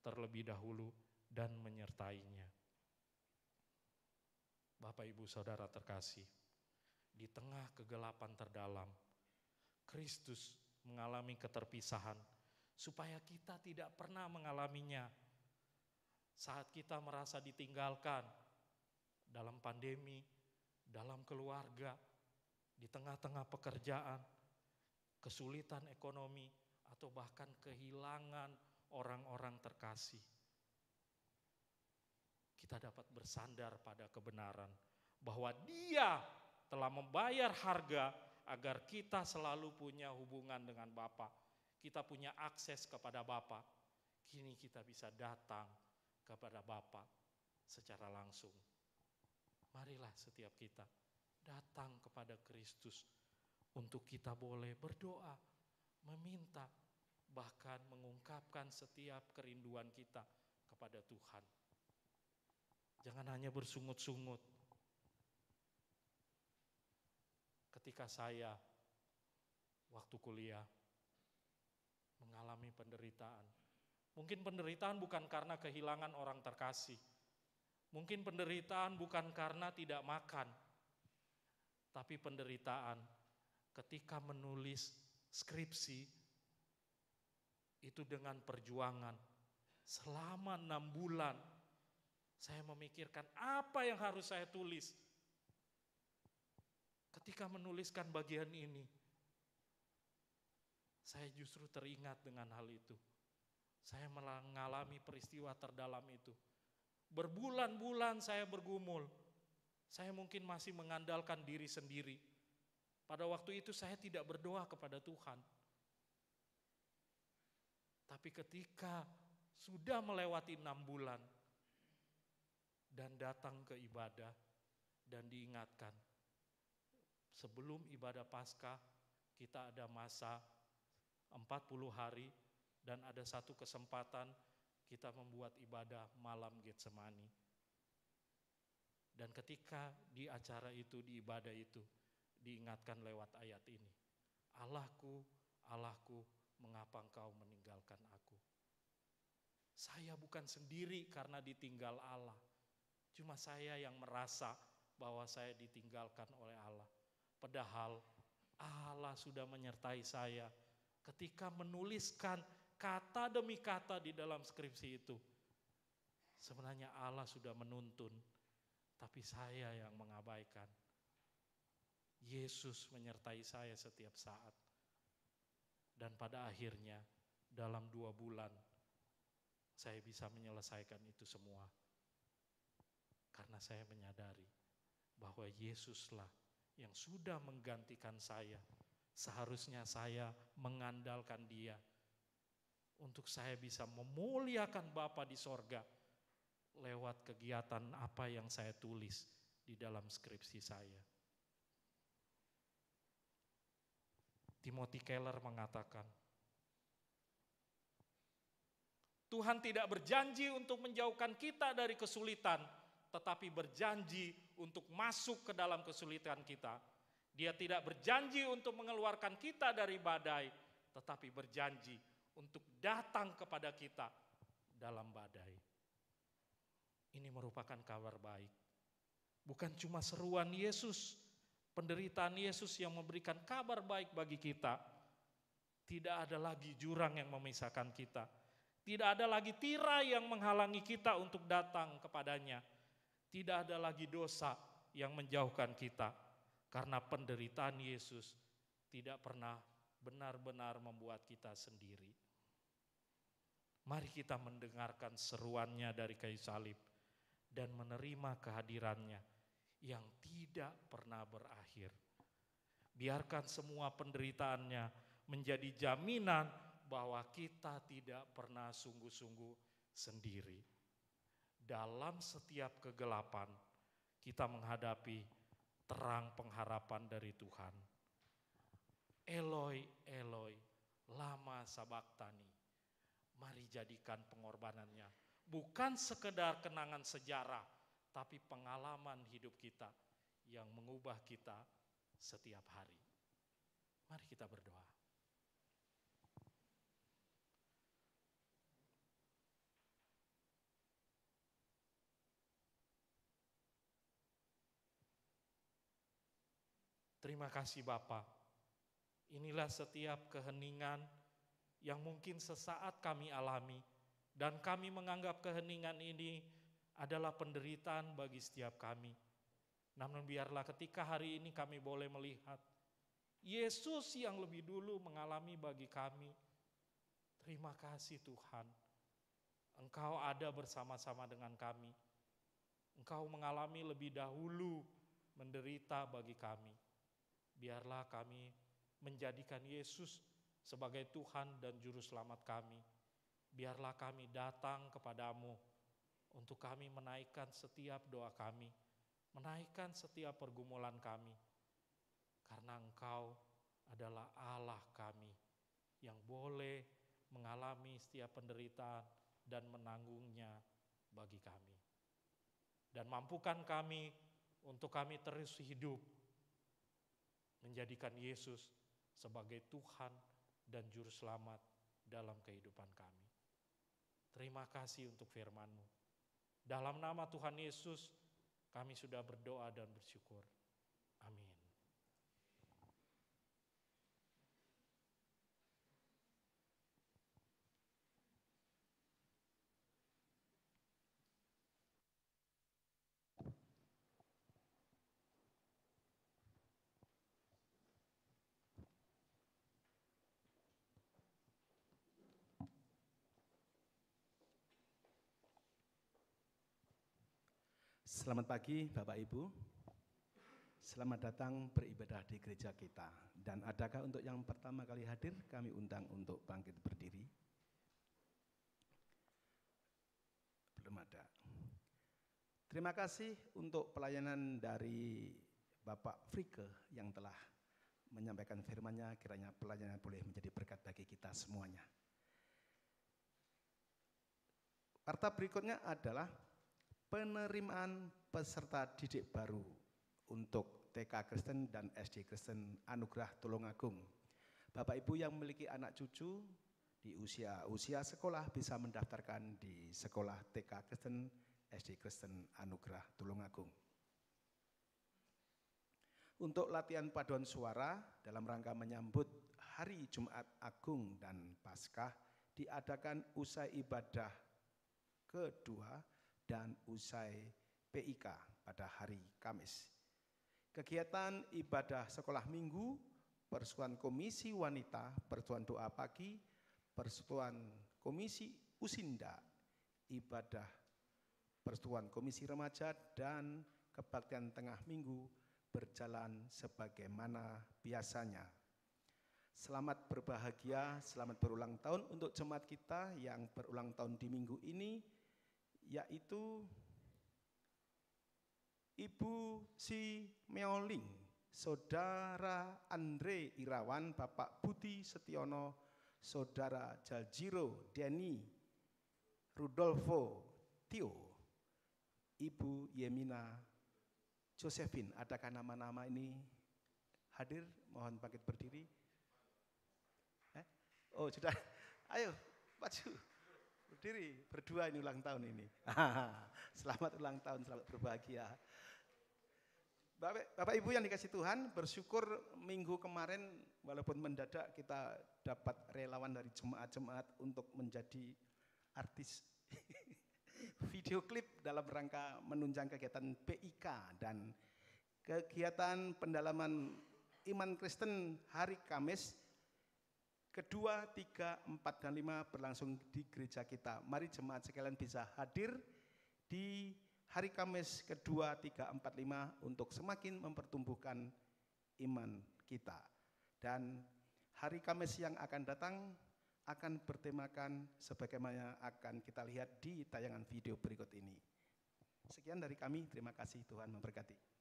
terlebih dahulu dan menyertainya. Bapak Ibu Saudara terkasih, di tengah kegelapan terdalam, Kristus mengalami keterpisahan supaya kita tidak pernah mengalaminya. Saat kita merasa ditinggalkan dalam pandemi, dalam keluarga, di tengah-tengah pekerjaan, kesulitan ekonomi, atau bahkan kehilangan orang-orang terkasih, kita dapat bersandar pada kebenaran bahwa Dia telah membayar harga agar kita selalu punya hubungan dengan Bapa. Kita punya akses kepada Bapa. Kini kita bisa datang kepada Bapa secara langsung. Marilah setiap kita datang kepada Kristus untuk kita boleh berdoa, meminta, bahkan mengungkapkan setiap kerinduan kita kepada Tuhan. Jangan hanya bersungut-sungut. Ketika saya waktu kuliah mengalami penderitaan, mungkin penderitaan bukan karena kehilangan orang terkasih, mungkin penderitaan bukan karena tidak makan, tapi penderitaan ketika menulis skripsi itu dengan perjuangan selama 6 bulan. Saya memikirkan apa yang harus saya tulis. Ketika menuliskan bagian ini, saya justru teringat dengan hal itu. Saya mengalami peristiwa terdalam itu. Berbulan-bulan saya bergumul. Saya mungkin masih mengandalkan diri sendiri. Pada waktu itu saya tidak berdoa kepada Tuhan. Tapi ketika sudah melewati 6 bulan, dan datang ke ibadah dan diingatkan, sebelum ibadah Paskah kita ada masa 40 hari dan ada satu kesempatan kita membuat ibadah malam Getsemani. Dan ketika di acara itu, di ibadah itu, diingatkan lewat ayat ini, Allahku, Allahku, mengapa engkau meninggalkan aku? Saya bukan sendiri karena ditinggal Allah. Cuma saya yang merasa bahwa saya ditinggalkan oleh Allah. Padahal Allah sudah menyertai saya ketika menuliskan kata demi kata di dalam skripsi itu. Sebenarnya Allah sudah menuntun, tapi saya yang mengabaikan. Yesus menyertai saya setiap saat. Dan pada akhirnya dalam 2 bulan saya bisa menyelesaikan itu semua. Karena saya menyadari bahwa Yesuslah yang sudah menggantikan saya. Seharusnya saya mengandalkan Dia untuk saya bisa memuliakan Bapa di sorga lewat kegiatan apa yang saya tulis di dalam skripsi saya. Timothy Keller mengatakan, Tuhan tidak berjanji untuk menjauhkan kita dari kesulitan, tetapi berjanji untuk masuk ke dalam kesulitan kita. Dia tidak berjanji untuk mengeluarkan kita dari badai, tetapi berjanji untuk datang kepada kita dalam badai. Ini merupakan kabar baik. Bukan cuma seruan Yesus, penderitaan Yesus yang memberikan kabar baik bagi kita. Tidak ada lagi jurang yang memisahkan kita. Tidak ada lagi tirai yang menghalangi kita untuk datang kepadanya. Tidak ada lagi dosa yang menjauhkan kita. Karena penderitaan Yesus tidak pernah benar-benar membuat kita sendiri. Mari kita mendengarkan seruannya dari kayu salib dan menerima kehadirannya yang tidak pernah berakhir. Biarkan semua penderitaannya menjadi jaminan bahwa kita tidak pernah sungguh-sungguh sendiri. Dalam setiap kegelapan, kita menghadapi terang pengharapan dari Tuhan. Eloi, Eloi, lama sabachthani. Mari jadikan pengorbanannya bukan sekedar kenangan sejarah, tapi pengalaman hidup kita yang mengubah kita setiap hari. Mari kita berdoa. Terima kasih Bapa. Inilah setiap keheningan yang mungkin sesaat kami alami, dan kami menganggap keheningan ini adalah penderitaan bagi setiap kami. Namun biarlah ketika hari ini kami boleh melihat Yesus yang lebih dulu mengalami bagi kami. Terima kasih Tuhan, Engkau ada bersama-sama dengan kami. Engkau mengalami lebih dahulu menderita bagi kami. Biarlah kami menjadikan Yesus sebagai Tuhan dan Juru Selamat kami. Biarlah kami datang kepadamu untuk kami menaikkan setiap doa kami, menaikkan setiap pergumulan kami. Karena Engkau adalah Allah kami yang boleh mengalami setiap penderitaan dan menanggungnya bagi kami. Dan mampukan kami untuk kami terus hidup, menjadikan Yesus sebagai Tuhan dan Juru Selamat dalam kehidupan kami. Terima kasih untuk firman-Mu. Dalam nama Tuhan Yesus, kami sudah berdoa dan bersyukur. Amin. Selamat pagi Bapak Ibu, selamat datang beribadah di gereja kita. Dan adakah untuk yang pertama kali hadir, kami undang untuk bangkit berdiri? Belum ada. Terima kasih untuk pelayanan dari Bapak Frike yang telah menyampaikan firman-Nya, kiranya pelayanan boleh menjadi berkat bagi kita semuanya. Warta berikutnya adalah penerimaan peserta didik baru untuk TK Kristen dan SD Kristen Anugerah Tulungagung. Bapak Ibu yang memiliki anak cucu di usia sekolah bisa mendaftarkan di sekolah TK Kristen, SD Kristen Anugerah Tulungagung. Untuk latihan paduan suara dalam rangka menyambut Hari Jumat Agung dan Paskah diadakan usai ibadah kedua dan usai PIK pada hari Kamis. Kegiatan ibadah sekolah minggu, persetujuan komisi wanita, persetujuan doa pagi, persetujuan komisi usinda, ibadah persetujuan komisi remaja, dan kebaktian tengah minggu berjalan sebagaimana biasanya. Selamat berbahagia, selamat berulang tahun untuk jemaat kita yang berulang tahun di minggu ini, yaitu Ibu Si Meoling, Saudara Andre Irawan, Bapak Budi Setiono, Saudara Jaljiro Denny Rudolfo Tio, Ibu Yemina Josephine. Adakah nama-nama ini hadir? Mohon bangkit berdiri. Oh sudah, ayo maju. Berdiri, berdua ini ulang tahun ini. Selamat ulang tahun, selamat berbahagia. Bapak Ibu yang dikasih Tuhan, bersyukur minggu kemarin walaupun mendadak kita dapat relawan dari jemaat-jemaat untuk menjadi artis video klip dalam rangka menunjang kegiatan PIK dan kegiatan pendalaman iman Kristen hari Kamis kedua, 3, 4, dan 5 berlangsung di gereja kita. Mari jemaat sekalian bisa hadir di hari Kamis kedua, 3, 4, 5 untuk semakin mempertumbuhkan iman kita. Dan hari Kamis yang akan datang akan bertemakan sebagaimana akan kita lihat di tayangan video berikut ini. Sekian dari kami, terima kasih, Tuhan memberkati.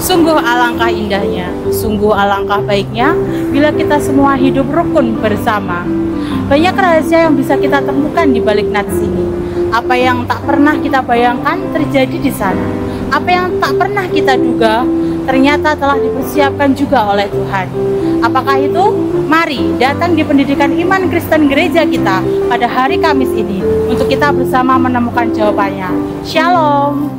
Sungguh alangkah indahnya, sungguh alangkah baiknya bila kita semua hidup rukun bersama. Banyak rahasia yang bisa kita temukan di balik nats ini. Apa yang tak pernah kita bayangkan terjadi di sana. Apa yang tak pernah kita duga ternyata telah dipersiapkan juga oleh Tuhan. Apakah itu? Mari datang di pendidikan iman Kristen gereja kita pada hari Kamis ini untuk kita bersama menemukan jawabannya. Shalom.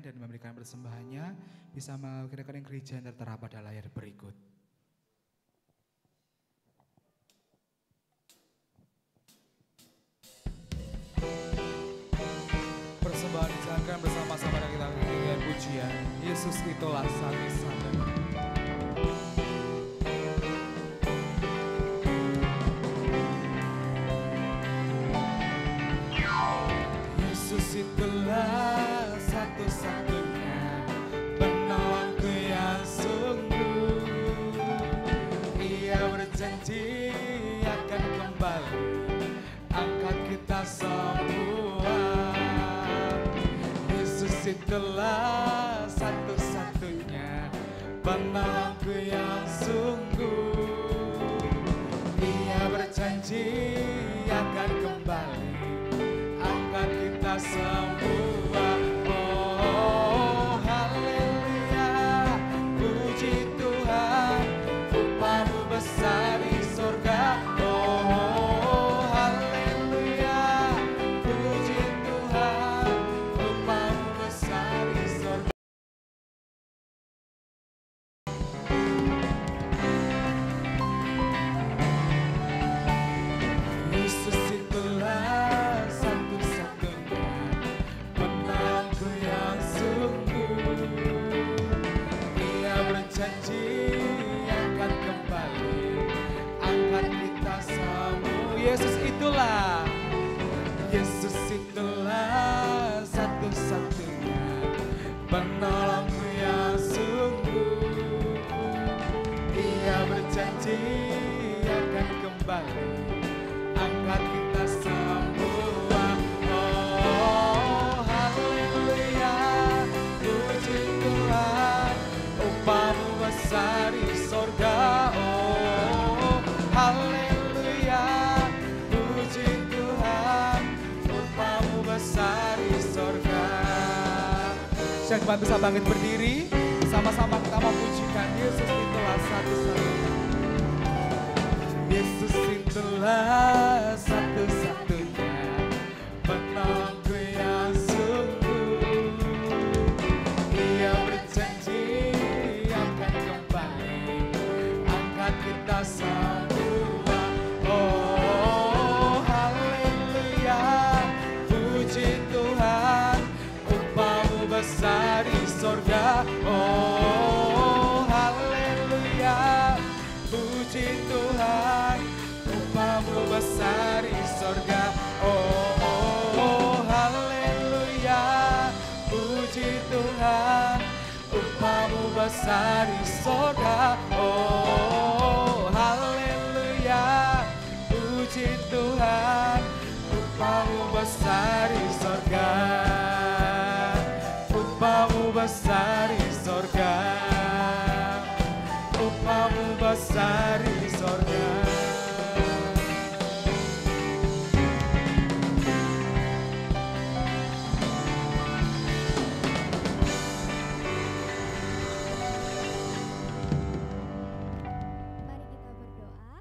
Dan memberikan persembahannya bisa melalui rekening gereja yang tertera pada layar berikut. Persembahan dijalankan bersama-sama dan kita dengan pujian Yesus itulah satu-satunya. Yesus itulah satu-satunya penolongku yang sungguh. Ia berjanji akan kembali angkat kita semua. Yesus itulah satu-satunya penolongku yang sungguh. Ia berjanji akan kembali angkat kita semua. Oh haleluya, puji Tuhan, upamu besar di surga. Oh haleluya, puji Tuhan, upamu besar di surga. Yesus itulah satu-satunya penolongku yang sungguh. Ia berjanji akan kembali angkat kita semua. Yesus itulah satu-satunya penolongku yang sungguh. Ia berjanji kembali. Angkat kita semua, oh haleluya, puji Tuhan, upah-Mu besar di sorga, oh haleluya, puji Tuhan, upah-Mu besar di sorga. Saya bantu saya bangkit berdiri, sama-sama kita memujikan Yesus itulah satu-satunya. Yesus itulah satu-satunya penolongku yang sungguh. Ia berjanji akan kembali angkat kita semua. Oh haleluya, puji Tuhan, upah-Mu besar di sorga. Oh haleluya, puji Tuhan, upah-Mu besar di sorga. Oh haleluya, puji Tuhan, upah-Mu besar di sorga. Oh haleluya, puji Tuhan, upah-Mu besar di sorga. Upah-Mu besar di sorga, upah-Mu besar di sorga. Mari kita berdoa.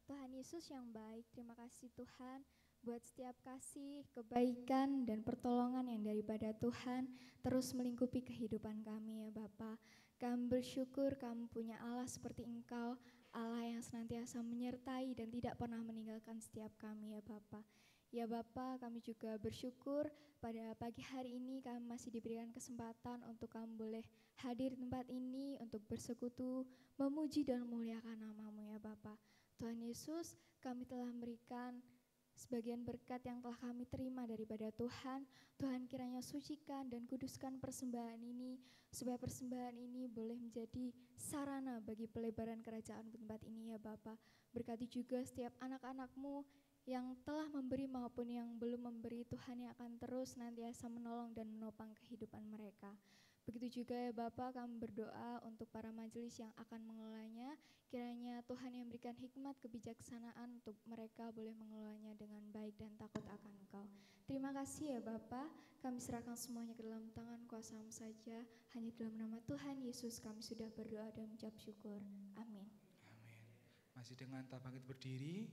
Tuhan Yesus yang baik, terima kasih Tuhan buat setiap kasih, kebaikan, dan pertolongan yang daripada Tuhan terus melingkupi kehidupan kami ya Bapa. Kami bersyukur kami punya Allah seperti Engkau, Allah yang senantiasa menyertai dan tidak pernah meninggalkan setiap kami ya Bapa. Ya Bapa, kami juga bersyukur pada pagi hari ini kami masih diberikan kesempatan untuk kami boleh hadir di tempat ini untuk bersekutu, memuji dan memuliakan nama-Mu ya Bapa. Tuhan Yesus, kami telah memberikan sebagian berkat yang telah kami terima daripada Tuhan. Tuhan kiranya sucikan dan kuduskan persembahan ini, supaya persembahan ini boleh menjadi sarana bagi pelebaran kerajaan tempat ini ya Bapa. Berkati juga setiap anak-anak-Mu yang telah memberi maupun yang belum memberi, Tuhan yang akan terus nantiasa menolong dan menopang kehidupan mereka. Begitu juga ya Bapa, kami berdoa untuk para majelis yang akan mengelolanya. Kiranya Tuhan yang berikan hikmat kebijaksanaan untuk mereka boleh mengelolanya dengan baik dan takut akan Engkau. Terima kasih ya Bapa, kami serahkan semuanya ke dalam tangan kuasa-Mu saja. Hanya dalam nama Tuhan Yesus kami sudah berdoa dan mengucap syukur. Amin. Amin. Masih dengan kita bangkit berdiri,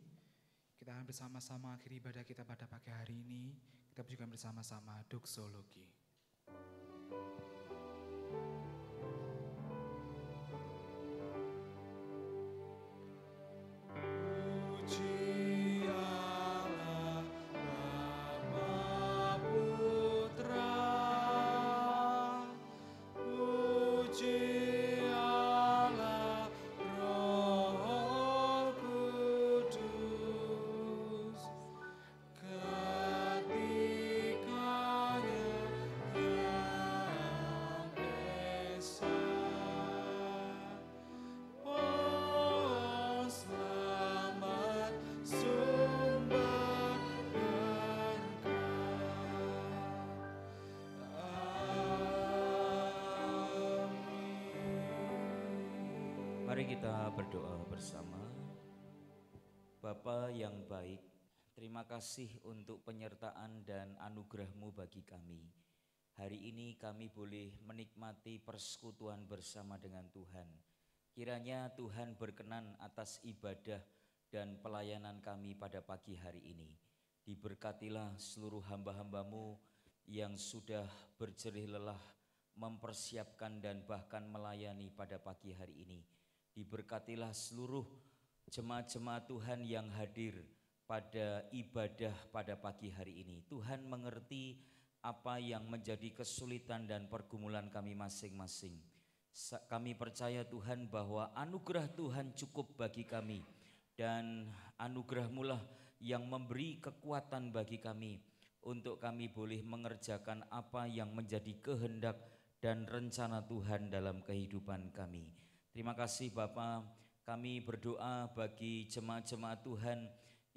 kita akan bersama-sama akhiri ibadah kita pada pagi hari ini. Kita juga bersama-sama doksologi. Mari kita berdoa bersama. Bapa yang baik, terima kasih untuk penyertaan dan anugerah-Mu bagi kami. Hari ini kami boleh menikmati persekutuan bersama dengan Tuhan. Kiranya Tuhan berkenan atas ibadah dan pelayanan kami pada pagi hari ini. Diberkatilah seluruh hamba-hamba-Mu yang sudah berjerih lelah mempersiapkan dan bahkan melayani pada pagi hari ini. Diberkatilah seluruh jemaat-jemaat Tuhan yang hadir pada ibadah pada pagi hari ini. Tuhan mengerti apa yang menjadi kesulitan dan pergumulan kami masing-masing. Kami percaya Tuhan bahwa anugerah Tuhan cukup bagi kami, dan anugerah-Mu lah yang memberi kekuatan bagi kami untuk kami boleh mengerjakan apa yang menjadi kehendak dan rencana Tuhan dalam kehidupan kami. Terima kasih Bapa, Kami berdoa bagi jemaat-jemaat Tuhan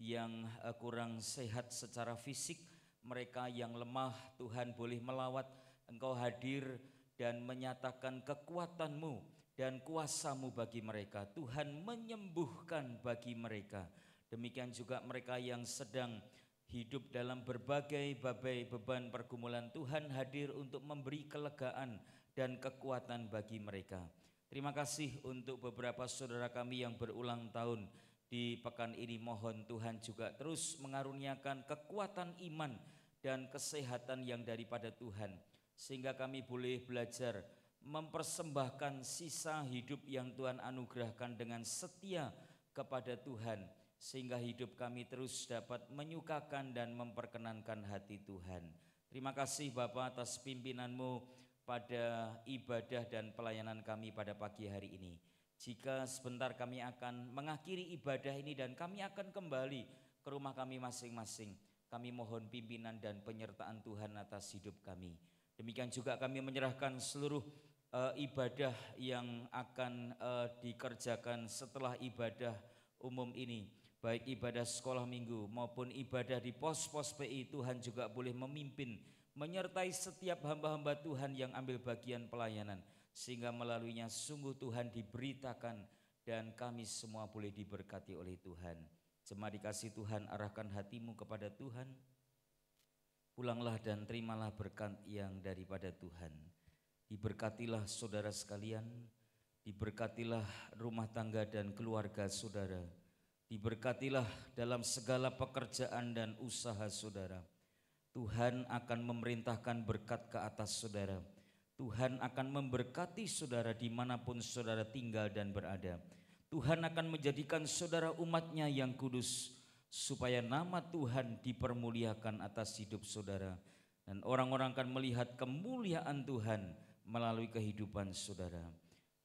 yang kurang sehat secara fisik, mereka yang lemah, Tuhan boleh melawat, Engkau hadir dan menyatakan kekuatan-Mu dan kuasa-Mu bagi mereka. Tuhan menyembuhkan bagi mereka. Demikian juga mereka yang sedang hidup dalam berbagai beban pergumulan, Tuhan hadir untuk memberi kelegaan dan kekuatan bagi mereka. Terima kasih untuk beberapa saudara kami yang berulang tahun di pekan ini. Mohon Tuhan juga terus mengaruniakan kekuatan iman dan kesehatan yang daripada Tuhan, sehingga kami boleh belajar mempersembahkan sisa hidup yang Tuhan anugerahkan dengan setia kepada Tuhan, sehingga hidup kami terus dapat menyukakan dan memperkenankan hati Tuhan. Terima kasih Bapak atas pimpinan-Mu pada ibadah dan pelayanan kami pada pagi hari ini. Jika sebentar kami akan mengakhiri ibadah ini dan kami akan kembali ke rumah kami masing-masing, kami mohon pimpinan dan penyertaan Tuhan atas hidup kami. Demikian juga kami menyerahkan seluruh ibadah yang akan dikerjakan setelah ibadah umum ini, baik ibadah sekolah minggu maupun ibadah di pos-pos PI. Tuhan juga boleh memimpin, menyertai setiap hamba-hamba Tuhan yang ambil bagian pelayanan, sehingga melaluinya sungguh Tuhan diberitakan dan kami semua boleh diberkati oleh Tuhan. Jemaat dikasih Tuhan, arahkan hatimu kepada Tuhan. Pulanglah dan terimalah berkat yang daripada Tuhan. Diberkatilah saudara sekalian, diberkatilah rumah tangga dan keluarga saudara, diberkatilah dalam segala pekerjaan dan usaha saudara. Tuhan akan memerintahkan berkat ke atas saudara. Tuhan akan memberkati saudara dimanapun saudara tinggal dan berada. Tuhan akan menjadikan saudara umat-Nya yang kudus, supaya nama Tuhan dipermuliakan atas hidup saudara, dan orang-orang akan melihat kemuliaan Tuhan melalui kehidupan saudara.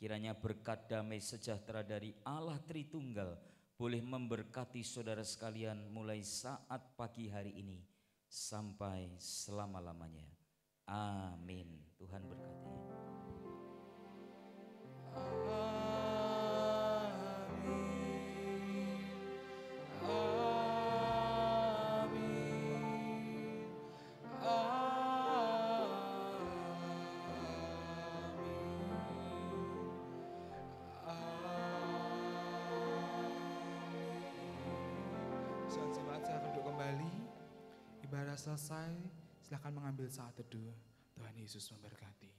Kiranya berkat damai sejahtera dari Allah Tritunggal boleh memberkati saudara sekalian mulai saat pagi hari ini sampai selama-lamanya. Amin. Tuhan berkati. Ibadah selesai, silakan mengambil saat teduh. Tuhan Yesus memberkati.